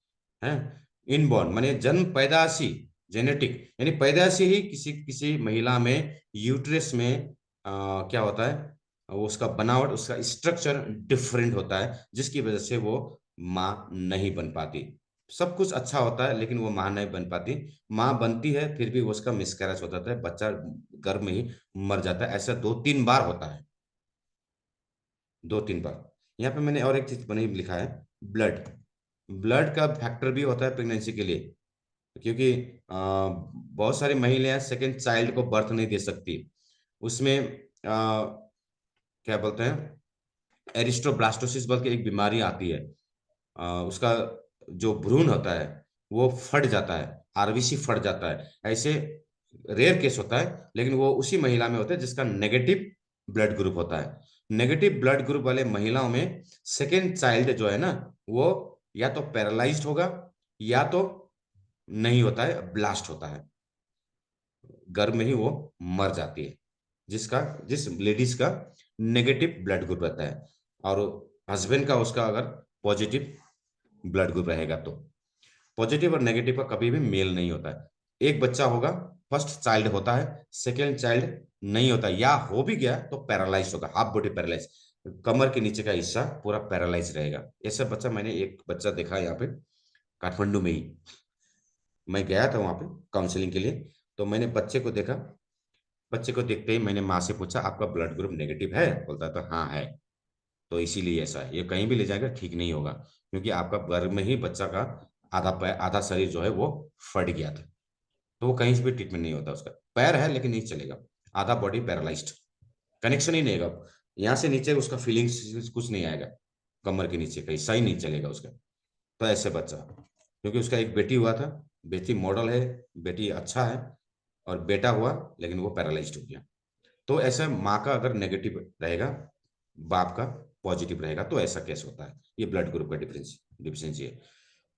है। इनबॉर्न माने जन्म पैदाशी, जेनेटिक, यानी पैदाशी ही किसी किसी महिला में यूट्रस में क्या होता है, वो उसका बनावट, उसका स्ट्रक्चर डिफरेंट होता है, जिसकी वजह से वो माँ नहीं बन पाती। सब कुछ अच्छा होता है लेकिन वो माँ नहीं बन पाती। माँ बनती है फिर भी उसका मिसकैरेज हो जाता है, बच्चा गर्भ में ही मर जाता है। ऐसा 2-3 बार होता है, 2-3 बार। यहाँ पे मैंने और एक चीज बनी लिखा है, ब्लड, ब्लड का फैक्टर भी होता है प्रेगनेंसी के लिए, क्योंकि बहुत सारी महिलाएं सेकेंड चाइल्ड को बर्थ नहीं दे सकती। उसमें क्या बोलते हैं, एरिस्ट्रोब्लास्टोसिस बोल के एक बीमारी आती है। उसका जो भ्रूण होता है वो फट जाता है, आरबीसी फट जाता है। ऐसे रेयर केस होता है, लेकिन वो उसी महिला में होता है जिसका नेगेटिव ब्लड ग्रुप होता है। नेगेटिव ब्लड ग्रुप वाले महिलाओं में सेकेंड चाइल्ड जो है ना, वो या तो पैरालाइज्ड होगा या तो नहीं होता है, ब्लास्ट होता है, गर्भ में ही वो मर जाती है। जिस लेडीज का नेगेटिव ब्लड ग्रुप रहता है, और हस्बैंड का उसका अगर पॉजिटिव ब्लड ग्रुप रहेगा तो। पॉजिटिव और नेगेटिव का कभी भी मेल नहीं होता है। एक बच्चा होगा, फर्स्ट चाइल्ड होता है, सेकेंड चाइल्ड नहीं होता, या हो भी गया तो पैरालाइज होगा, हाफ बॉडी पैरालाइज, कमर के नीचे का हिस्सा पूरा पैरालाइज रहेगा। ऐसा बच्चा मैंने एक बच्चा देखा यहाँ पे काठमांडू में ही। मैं गया था वहां पे काउंसलिंग के लिए, तो मैंने बच्चे को देखा। बच्चे को देखते ही मैंने माँ से पूछा, आपका ब्लड ग्रुप नेगेटिव है? बोलता तो हाँ है। तो इसीलिए ऐसा है, ये कहीं भी ले जाएगा ठीक नहीं होगा, क्योंकि आपका गर्भ में ही बच्चा का आधा पैर आधा शरीर जो है वो फट गया था। तो वो कहीं से भी ट्रीटमेंट नहीं होता, उसका पैर है लेकिन नहीं चलेगा, आधा बॉडी पैरालाइज्ड, कनेक्शन ही नहीं आएगा। यहाँ से नीचे उसका फीलिंग्स कुछ नहीं आएगा, कमर के नीचे का हिस्सा ही नहीं चलेगा उसका। तो ऐसे बच्चा, क्योंकि उसका एक बेटी हुआ था, बेटी मॉडल है, बेटी अच्छा है, और बेटा हुआ लेकिन वो पैरालाइज्ड हो गया। तो ऐसा माँ का अगर नेगेटिव रहेगा, बाप का पॉजिटिव रहेगा, तो ऐसा केस होता है। ये ब्लड ग्रुप का डिफिशियंसी है।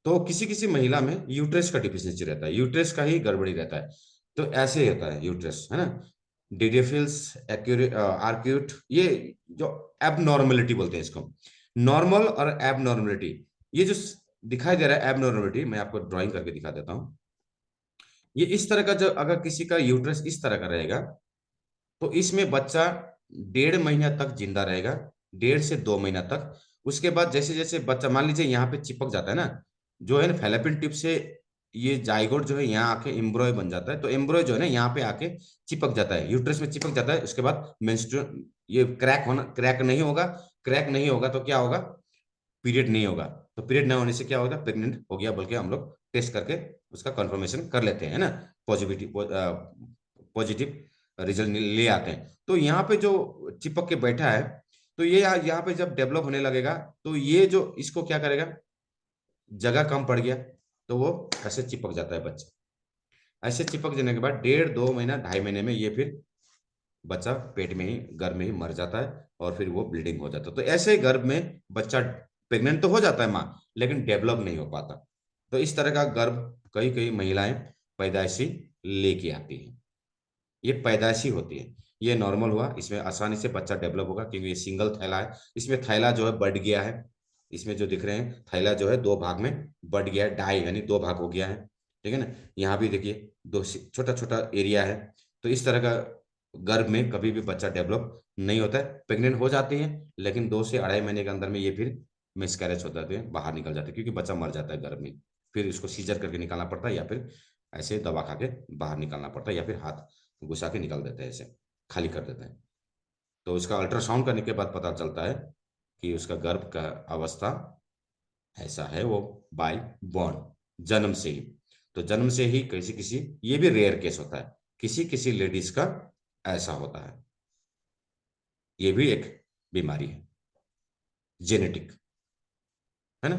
तो किसी किसी महिला में यूट्रस का डिफिशियंसी रहता है, यूट्रस का ही गड़बड़ी रहता है। तो ऐसे ही होता है यूट्रस, है ना, डिडेफिल्स, आर्क्यूट, ये जो एबनॉर्मलिटी बोलते हैं इसको, नॉर्मल और एबनॉर्मलिटी। ये जो दिखाई दे रहा है एबनॉर्मलिटी, मैं आपको ड्राइंग करके दिखा देता हूँ। ये इस तरह का, जो अगर किसी का यूट्रस इस तरह का रहेगा, तो इसमें बच्चा 1.5 महीना तक जिंदा रहेगा, 1.5 से 2 महीना तक। उसके बाद जैसे जैसे बच्चा, मान लीजिए यहाँ पे चिपक जाता है ना, जो है ना फैलोपियन टिप से, ये जाइगोट जो है यहाँ आके एम्ब्रॉय बन जाता है, तो एम्ब्रॉय जो है ना यहाँ पे आके चिपक जाता है, यूट्रस में चिपक जाता है। उसके बाद मेंस्ट्रुअल, ये क्रैक नहीं होगा। क्रैक नहीं होगा तो क्या होगा? पीरियड नहीं होगा। तो पीरियड ना होने से क्या होगा? प्रेग्नेंट हो गया बोल के हम लोग टेस्ट करके उसका कंफर्मेशन कर लेते हैं ना, पॉजिटिव पॉजिटिव रिजल्ट ले आते हैं। तो यहाँ पे जो चिपक के बैठा है, तो ये यहाँ पे जब डेवलप होने लगेगा, तो ये जो इसको क्या करेगा, जगह कम पड़ गया, तो वो ऐसे चिपक जाता है बच्चा। ऐसे चिपक जाने के बाद 1.5 2 महीना 2.5 महीने में ये फिर बच्चा पेट में ही, गर्भ में ही मर जाता है, और फिर वो ब्लीडिंग हो जाता है। तो ऐसे ही गर्भ में बच्चा प्रेग्नेंट तो हो जाता है माँ, लेकिन डेवलप नहीं हो पाता। तो इस तरह का गर्भ कई कई महिलाएं पैदाइशी लेके आती हैं। ये पैदाइशी होती है। ये नॉर्मल हुआ, इसमें आसानी से बच्चा डेवलप होगा, क्योंकि ये सिंगल थैला है। इसमें थैला जो है बढ़ गया है, इसमें जो दिख रहे हैं थैला जो है 2 भाग में बढ़ गया है, डाई यानी 2 भाग हो गया है। ठीक है ना, यहाँ भी देखिए दो छोटा छोटा एरिया है। तो इस तरह का गर्भ में कभी भी बच्चा डेवलप नहीं होता है। प्रेग्नेंट हो जाती है, लेकिन 2 से 2.5 महीने के अंदर में ये फिर मिसकैरेज हो जाते हैं, बाहर निकल जाते हैं, क्योंकि बच्चा मर जाता है गर्भ में। फिर इसको सीजर करके निकालना पड़ता है, या फिर ऐसे दवा खा के बाहर निकालना पड़ता है, या फिर हाथ घुसा के निकाल देते हैं, ऐसे खाली कर देते हैं। तो उसका अल्ट्रासाउंड करने के बाद पता चलता है कि उसका गर्भ का अवस्था ऐसा है, वो बाय बॉर्न, जन्म से ही। तो जन्म से ही किसी किसी, ये भी रेयर केस होता है, किसी किसी लेडीज का ऐसा होता है। ये भी एक बीमारी है, जेनेटिक, है ना।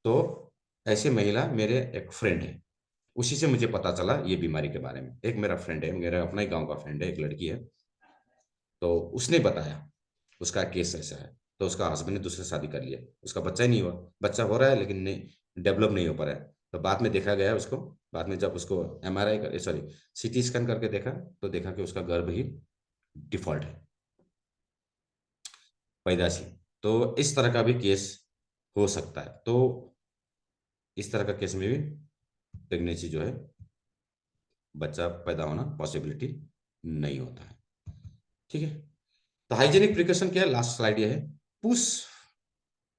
तो ऐसे महिला, मेरे एक फ्रेंड है, उसी से मुझे पता चला ये बीमारी के बारे में। एक मेरा फ्रेंड है, मेरा अपना ही गांव का फ्रेंड है, एक लड़की है। तो उसने बताया उसका केस ऐसा है। तो उसका हस्बैंड ने दूसरे शादी कर लिया, उसका बच्चा ही नहीं हुआ, बच्चा हो रहा है लेकिन नहीं, डेवलप नहीं हो पा रहा है। तो बाद में देखा गया उसको, बाद में जब उसको एमआरआई कर, सॉरी, सीटी स्कैन करके देखा, तो देखा कि उसका गर्भ ही डिफॉल्ट है, पैदाशी। तो इस तरह का भी केस हो सकता है। तो इस तरह का केस में भी प्रेगनेंसी जो है, बच्चा पैदा होना पॉसिबिलिटी नहीं होता है। ठीक है। तो हाइजेनिक प्रिकॉशन क्या है, लास्ट स्लाइड ये है। Push,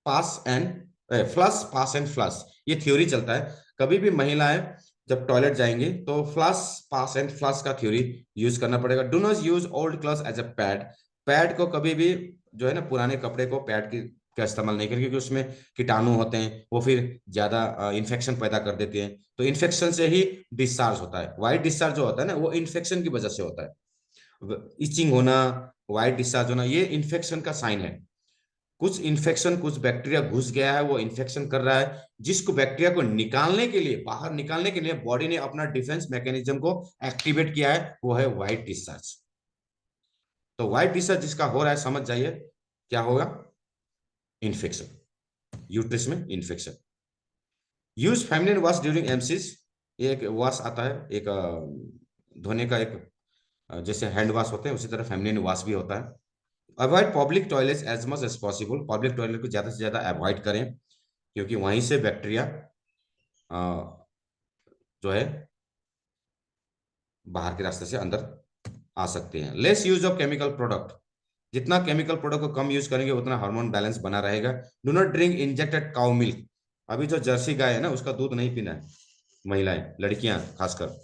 pass and flush, pass and flush, ये थ्योरी चलता है। कभी भी महिलाएं जब टॉयलेट जाएंगे तो फ्लश, पास एंड फ्लश का थ्योरी यूज करना पड़ेगा। Do not use old cloth as a pad. Pad को कभी भी, जो है ना, पुराने कपड़े को पैड की का इस्तेमाल नहीं करें, क्योंकि उसमें कीटाणु होते हैं, वो फिर ज्यादा इन्फेक्शन पैदा कर देते हैं। तो इन्फेक्शन से ही डिस्चार्ज होता है, वाइट डिस्चार्ज जो होता है ना, वो इन्फेक्शन की वजह से होता है। इचिंग होना, वाइट डिस्चार्ज होना, ये इन्फेक्शन का साइन है। कुछ इन्फेक्शन, कुछ बैक्टीरिया घुस गया है, वो इन्फेक्शन कर रहा है, जिसको बैक्टीरिया को निकालने के लिए, बाहर निकालने के लिए बॉडी ने अपना डिफेंस मैकेनिज्म को एक्टिवेट किया है, वो है व्हाइट डिस्चार्ज। तो व्हाइट डिस्चार्ज जिसका हो रहा है, समझ जाइए क्या होगा, इन्फेक्शन, यूट्रिस में infection. Use feminine wash during MCs, ये एक वॉश आता है, एक धोने का एक, जैसे हैंड वॉश होते हैं उसी तरह फेमिनिन वॉश भी होता है। Avoid public toilet as much as possible, public toilet को ज्यादा से ज्यादा अवॉइड करें, क्योंकि वहीं से बैक्टीरिया जो है बाहर के रास्ते से अंदर आ सकते हैं। Less use of chemical product, जितना केमिकल प्रोडक्ट को कम यूज करेंगे उतना हार्मोन बैलेंस बना रहेगा। Do not drink injected cow milk, अभी जो जर्सी गाय है ना उसका दूध नहीं पीना है, महिलाएं, लड़कियां खासकर,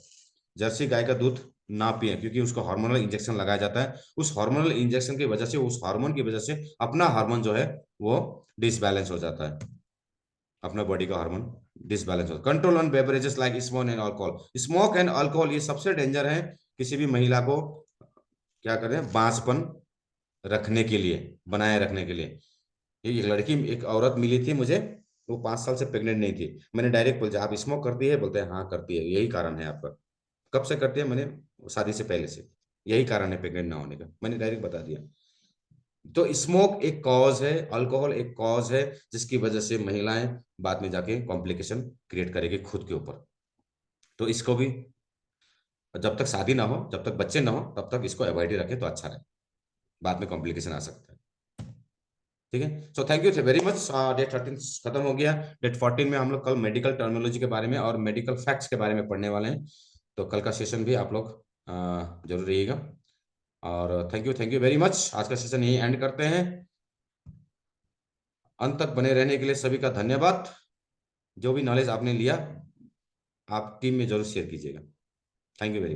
जर्सी गाय का दूध ना पिए, क्योंकि उसको हार्मोनल इंजेक्शन लगाया जाता है। उस हार्मोनल इंजेक्शन की वजह से, उस हार्मोन की वजह से अपना हार्मोन जो है वो डिसबैलेंस हो जाता है, अपना बॉडी का हार्मोन डिसबैलेंस हो। Control on beverages like smoke and alcohol, smoke and alcohol ये सबसे डेंजर है किसी भी महिला को क्या करें, बांझपन रखने के लिए, बनाए रखने के लिए। एक लड़की, एक औरत मिली थी मुझे, वो 5 साल से प्रेग्नेंट नहीं थी। मैंने डायरेक्ट पूछा, आप स्मोक करती है? बोलते हैं हाँ करती है। यही कारण है आपका। कब से करती है? मैंने, शादी से पहले से। यही कारण है प्रेग्नेंट ना होने का, मैंने डायरेक्ट बता दिया। तो स्मोक एक कॉज है, अल्कोहल एक कॉज है, जिसकी वजह से महिलाएं बाद में जाके कॉम्प्लिकेशन क्रिएट करेगी खुद के ऊपर। तो इसको भी, जब तक शादी ना हो, जब तक बच्चे ना हो, तब तक इसको अवॉइड ही रखें तो अच्छा रहे, बाद में कॉम्प्लिकेशन आ सकता है। ठीक है, so thank you very much. Day 13 खत्म हो गया। डे 14 में हम लोग कल मेडिकल टर्मिनोलॉजी के बारे में और मेडिकल फैक्ट्स के बारे में पढ़ने वाले हैं। तो कल का सेशन भी आप लोग जरूर रहिएगा। और थैंक यू वेरी मच। आज का सेशन यही एंड करते हैं। अंत तक बने रहने के लिए सभी का धन्यवाद। जो भी नॉलेज आपने लिया, आप टीम में जरूर शेयर कीजिएगा। Thank you very much.